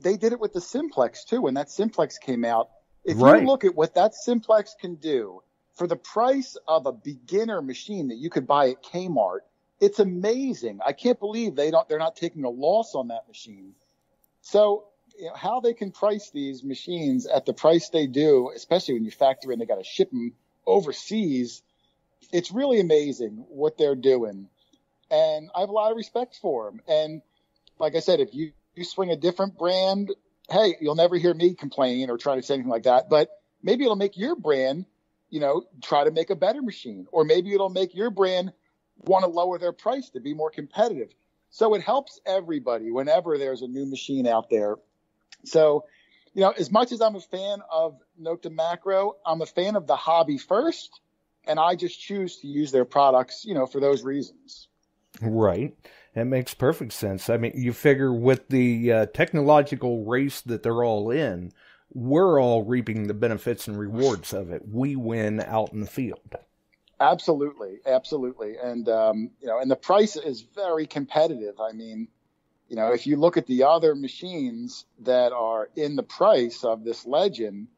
S8: they did it with the Simplex too. When that Simplex came out, if you look at what that Simplex can do. For the price of a beginner machine that you could buy at Kmart, it's amazing. I can't believe they're not taking a loss on that machine. So, how they can price these machines at the price they do, especially when you factor in they got to ship them overseas, it's really amazing what they're doing. And I have a lot of respect for them. And like I said, if you swing a different brand, hey, you'll never hear me complain or try to say anything like that. But maybe it'll make your brand try to make a better machine, or maybe it'll make your brand want to lower their price to be more competitive. So it helps everybody whenever there's a new machine out there. So, as much as I'm a fan of Note to Macro, I'm a fan of the hobby first, and I just choose to use their products, for those reasons.
S7: Right. That makes perfect sense. I mean, you figure with the technological race that they're all in, we're all reaping the benefits and rewards of it. We win out in the field.
S8: Absolutely. Absolutely. And, and the price is very competitive. I mean, if you look at the other machines that are in the price of this Legend,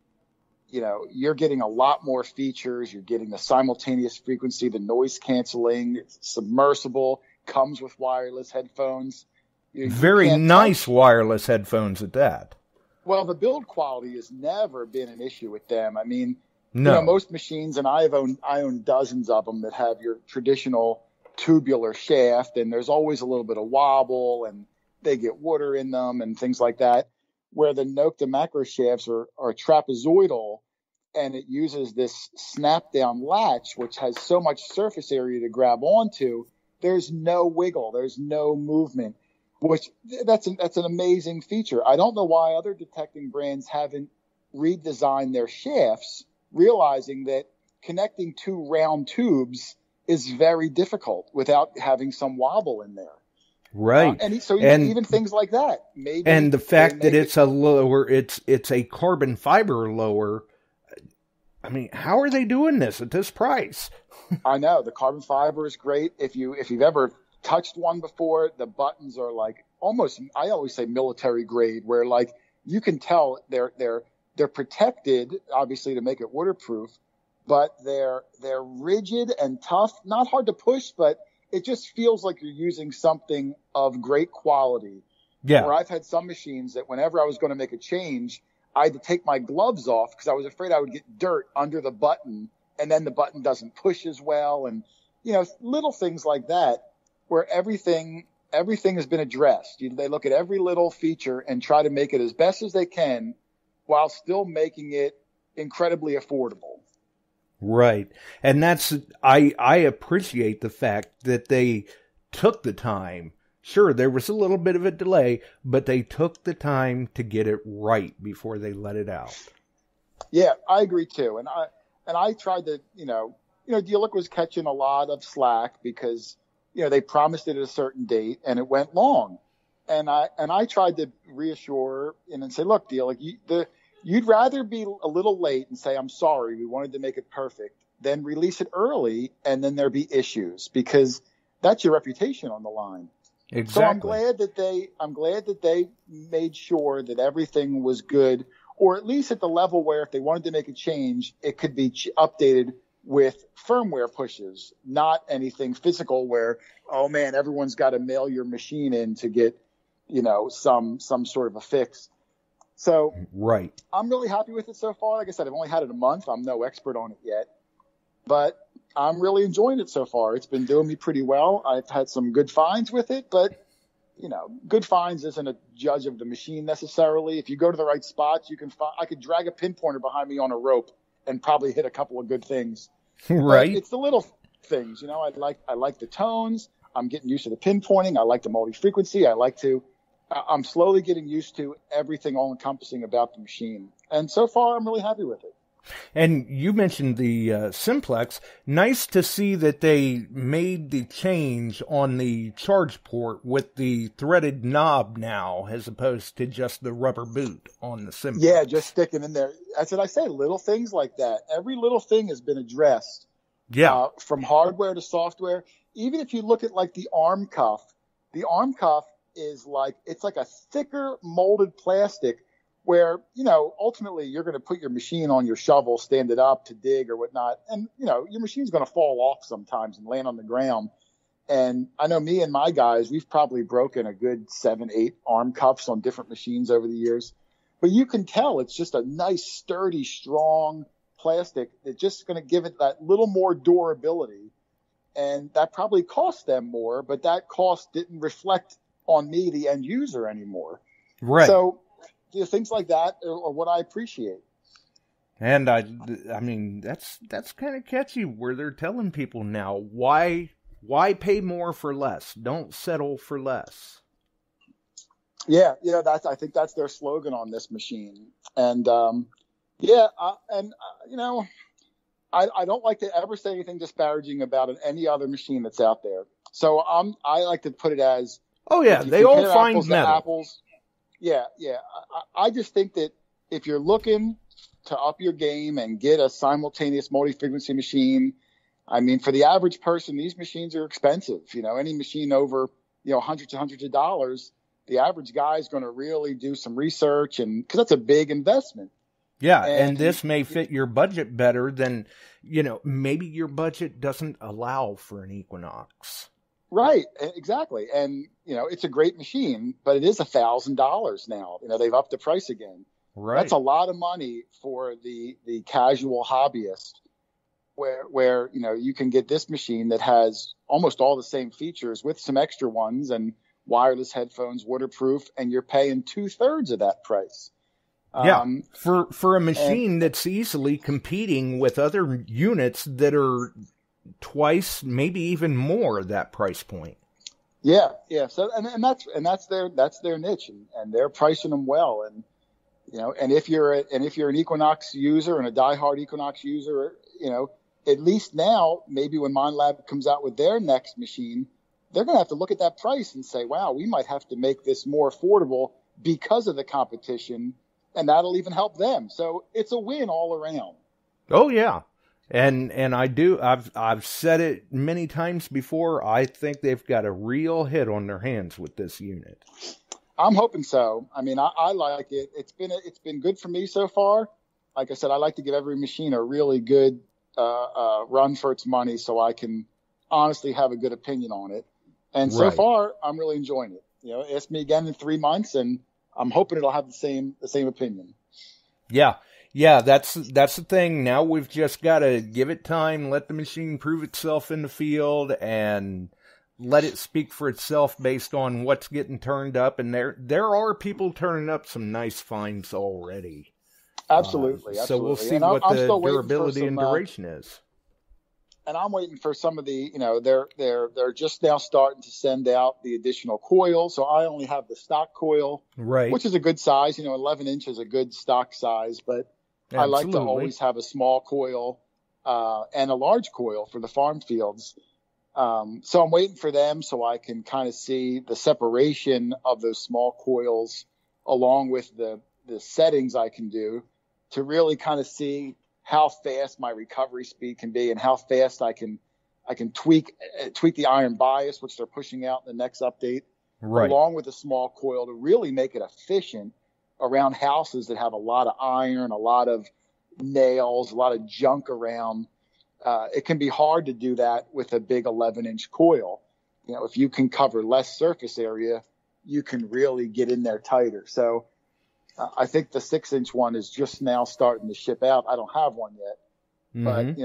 S8: you're getting a lot more features. You're getting the simultaneous frequency, the noise canceling, it's submersible, comes with wireless headphones.
S7: Very nice wireless headphones at that.
S8: Well, the build quality has never been an issue with them. I mean, most machines, and I own dozens of them that have your traditional tubular shaft, and there's always a little bit of wobble, and they get water in them and things like that, where the Nokta macro shafts are trapezoidal, and it uses this snap down latch, which has so much surface area to grab onto. There's no wiggle. There's no movement, which that's an amazing feature. I don't know why other detecting brands haven't redesigned their shafts, realizing that connecting two round tubes is very difficult without having some wobble in there.
S7: Right.
S8: Even things like that. Maybe.
S7: And the fact that it's a lower, it's a carbon fiber lower. I mean, how are they doing this at this price?
S8: I know the carbon fiber is great. If you've ever touched one before, the buttons are like almost, I always say military grade, where like you can tell they're protected, obviously, to make it waterproof, but they're rigid and tough, not hard to push, but it just feels like you're using something of great quality.
S7: Yeah.
S8: Where I've had some machines that whenever I was going to make a change, I had to take my gloves off because I was afraid I would get dirt under the button, and then the button doesn't push as well. And, little things like that where everything has been addressed. They look at every little feature and try to make it as best as they can while still making it incredibly affordable.
S7: Right. And I appreciate the fact that they took the time. Sure, there was a little bit of a delay, but they took the time to get it right before they let it out.
S8: Yeah, I agree too. And I tried to, Dealic was catching a lot of slack because, they promised it at a certain date and it went long. And I tried to reassure and say, look, Dealic, you'd rather be a little late and say, I'm sorry, we wanted to make it perfect, than release it early and then there be issues, because that's your reputation on the line.
S7: Exactly.
S8: So I'm glad that they made sure that everything was good, or at least at the level where if they wanted to make a change, it could be updated with firmware pushes, not anything physical where, oh man, everyone's got to mail your machine in to get, some sort of a fix. So
S7: right.
S8: I'm really happy with it so far. Like I said, I've only had it a month. I'm no expert on it yet, but I'm really enjoying it so far. It's been doing me pretty well. I've had some good finds with it, but good finds isn't a judge of the machine necessarily. If you go to the right spots, you can find, I could drag a pinpointer behind me on a rope and probably hit a couple of good things.
S7: Right.
S8: But it's the little things, I like the tones. I'm getting used to the pinpointing. I like the multi-frequency. I'm slowly getting used to everything all encompassing about the machine. And so far, I'm really happy with it.
S7: And you mentioned the Simplex. Nice to see that they made the change on the charge port with the threaded knob now, as opposed to just the rubber boot on the Simplex.
S8: Yeah, just sticking in there. That's what I say, little things like that. Every little thing has been addressed.
S7: Yeah.
S8: From hardware to software. Even if you look at like the arm cuff is it's like a thicker molded plastic where, ultimately you're going to put your machine on your shovel, stand it up to dig or whatnot. And, your machine's going to fall off sometimes and land on the ground. And I know me and my guys, we've probably broken a good 7-8 arm cuffs on different machines over the years. But you can tell it's just a nice, sturdy, strong plastic that's just going to give it that little more durability. And that probably cost them more, but that cost didn't reflect on me, the end user, anymore.
S7: Right.
S8: So things like that are what I appreciate.
S7: And I mean, that's kind of catchy where they're telling people now, why pay more for less? Don't settle for less.
S8: Yeah. I think that's their slogan on this machine. And, I don't like to ever say anything disparaging about any other machine that's out there. So I like to put it as,
S7: oh yeah, they all find metal.
S8: Apples. Yeah. I just think that if you're looking to up your game and get a simultaneous multi-frequency machine, I mean, for the average person, these machines are expensive. Any machine over, hundreds of dollars, the average guy is going to really do some research, and because that's a big investment.
S7: Yeah, and this may fit your budget better than, maybe your budget doesn't allow for an Equinox.
S8: Right, exactly. And, it's a great machine, but it is $1,000 now. They've upped the price again.
S7: Right.
S8: That's a lot of money for the casual hobbyist where, you can get this machine that has almost all the same features with some extra ones and wireless headphones, waterproof, and you're paying 2/3 of that price.
S7: Yeah, for a machine that's easily competing with other units that are twice, maybe even more that price point.
S8: Yeah. So and that's their niche, and they're pricing them well. And and if you're an Equinox user and a diehard Equinox user, at least now, maybe when Minelab comes out with their next machine, they're going to have to look at that price and say, wow, we might have to make this more affordable because of the competition, and that'll even help them. So it's a win all around.
S7: Oh, yeah. And I've said it many times before, I think they've got a real hit on their hands with this unit.
S8: I'm hoping so. I mean, I like it. It's been good for me so far. Like I said, I like to give every machine a really good run for its money so I can honestly have a good opinion on it. And so far, I'm really enjoying it. Ask me again in 3 months, and I'm hoping it'll have the same opinion.
S7: Yeah, that's the thing. Now we've just got to give it time, let the machine prove itself in the field, and let it speak for itself based on what's getting turned up. And there are people turning up some nice finds already.
S8: Absolutely.
S7: So we'll see what the durability and duration is.
S8: And I'm waiting for some of the, they're just now starting to send out the additional coil. So I only have the stock coil, which is a good size. 11 inches is a good stock size, but I like to always have a small coil and a large coil for the farm fields. So I'm waiting for them so I can kind of see the separation of those small coils along with the settings I can do to really kind of see how fast my recovery speed can be and how fast I can tweak the iron bias, which they're pushing out in the next update, along with a small coil to really make it efficient around houses that have a lot of iron, a lot of nails, a lot of junk around. It can be hard to do that with a big 11-inch coil. If you can cover less surface area, you can really get in there tighter. So I think the 6-inch one is just now starting to ship out. I don't have one yet, but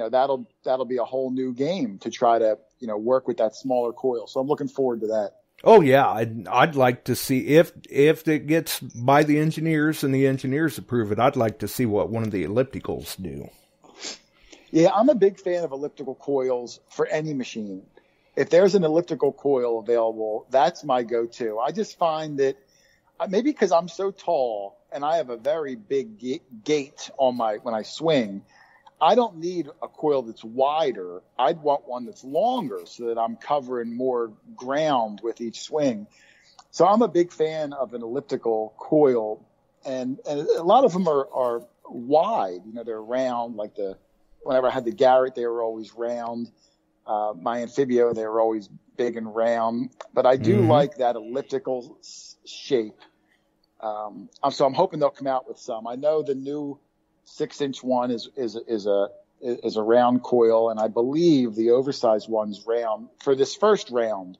S8: that'll be a whole new game to try to work with that smaller coil. So I'm looking forward to that.
S7: Oh yeah, I'd like to see if it gets by the engineers and the engineers approve it. I'd like to see what one of the ellipticals do.
S8: Yeah, I'm a big fan of elliptical coils for any machine. If there's an elliptical coil available, that's my go-to. I just find that maybe because I'm so tall and I have a very big gait on when I swing, I don't need a coil that's wider. I'd want one that's longer so that I'm covering more ground with each swing. So I'm a big fan of an elliptical coil, and a lot of them are wide. They're round. Like whenever I had the Garrett, they were always round. My Amphibio, they were always big and round. But I do like that elliptical shape. So I'm hoping they'll come out with some. I know the new 6-inch one is a round coil, and I believe the oversized one's round for this first round.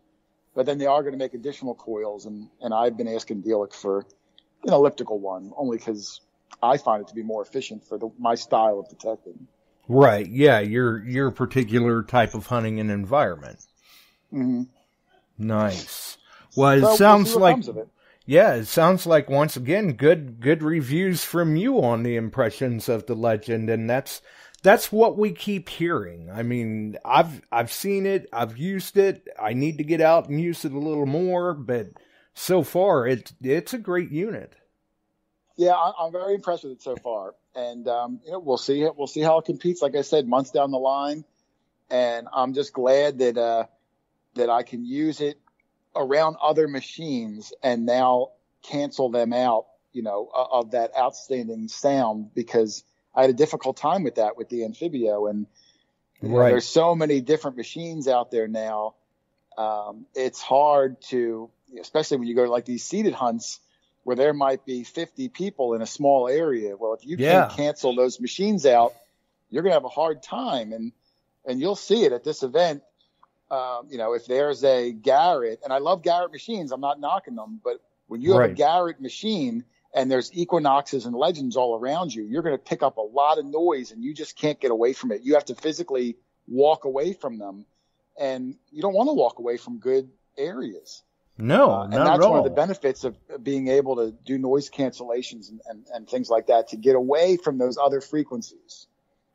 S8: But then they are going to make additional coils, and I've been asking Delic for an elliptical one, only because I find it to be more efficient for my style of detecting.
S7: Right. Yeah. Your particular type of hunting and environment.
S8: Mm-hmm.
S7: Nice. Well, it sounds like.
S8: Yeah,
S7: it sounds like, once again, good reviews from you on the impressions of the Legend, and that's what we keep hearing. I mean, I've seen it, I've used it, I need to get out and use it a little more, but so far it's a great unit.
S8: Yeah, I'm very impressed with it so far, and we'll see how it competes. Like I said, months down the line, and I'm just glad that I can use it around other machines and now cancel them out, of that outstanding sound, because I had a difficult time with that with the Amphibio. And there's so many different machines out there now. It's hard to, especially when you go to like these seated hunts where there might be 50 people in a small area. Well, if you can't cancel those machines out, you're going to have a hard time. And you'll see it at this event. If there's a Garrett, and I love Garrett machines, I'm not knocking them, but when you have a Garrett machine and there's Equinoxes and Legends all around you, you're going to pick up a lot of noise and you just can't get away from it. You have to physically walk away from them, and you don't want to walk away from good areas.
S7: No,
S8: and
S7: not
S8: that's
S7: at all.
S8: one of the benefits of being able to do noise cancellations and things like that to get away from those other frequencies.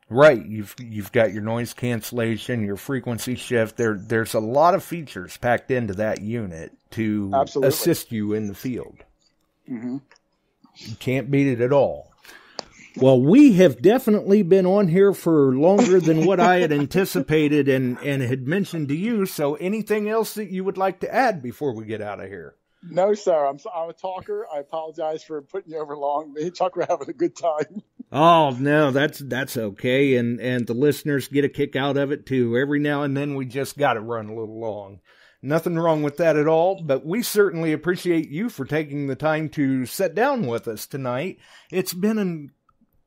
S7: Right, you've got your noise cancellation, your frequency shift. There's a lot of features packed into that unit to
S8: Absolutely.
S7: assist you in the field.
S8: Mm-hmm.
S7: You can't beat it at all. Well, we have definitely been on here for longer than what I had anticipated and had mentioned to you. So anything else that you would like to add before we get out of here?
S8: No, sir. I'm a talker. I apologize for putting you over long. Me and Chuck were having a good time.
S7: Oh, no, that's okay. And the listeners get a kick out of it too. Every now and then we just got to run a little long. Nothing wrong with that at all, but we certainly appreciate you for taking the time to sit down with us tonight. It's been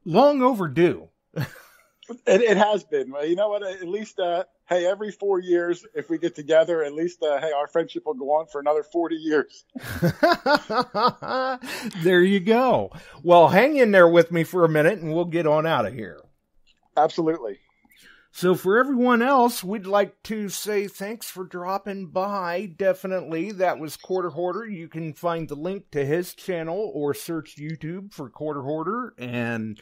S7: long overdue.
S8: It has been. Well, you know what? At least, hey, every 4 years, if we get together, at least, hey, our friendship will go on for another 40 years.
S7: There you go. Well, hang in there with me for a minute and we'll get on out of here.
S8: Absolutely.
S7: So for everyone else, we'd like to say thanks for dropping by. Definitely. That was Quarter Hoarder. You can find the link to his channel or search YouTube for Quarter Hoarder. And,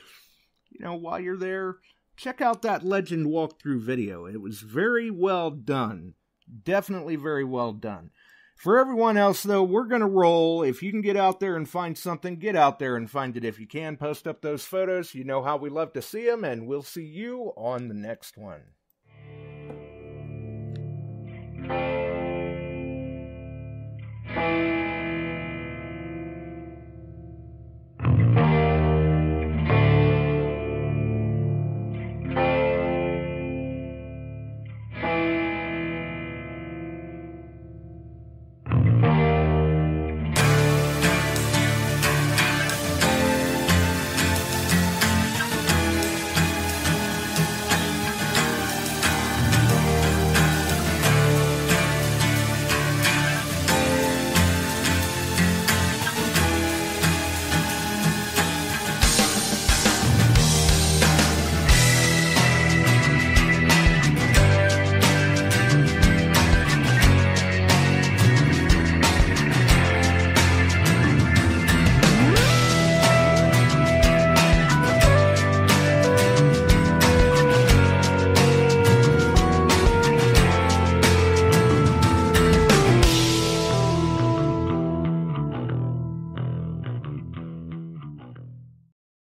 S7: while you're there, check out that Legend walkthrough video. It was very well done. Definitely very well done. For everyone else, though, we're going to roll. If you can get out there and find something, get out there and find it. If you can, post up those photos. You know how we love to see them, and we'll see you on the next one.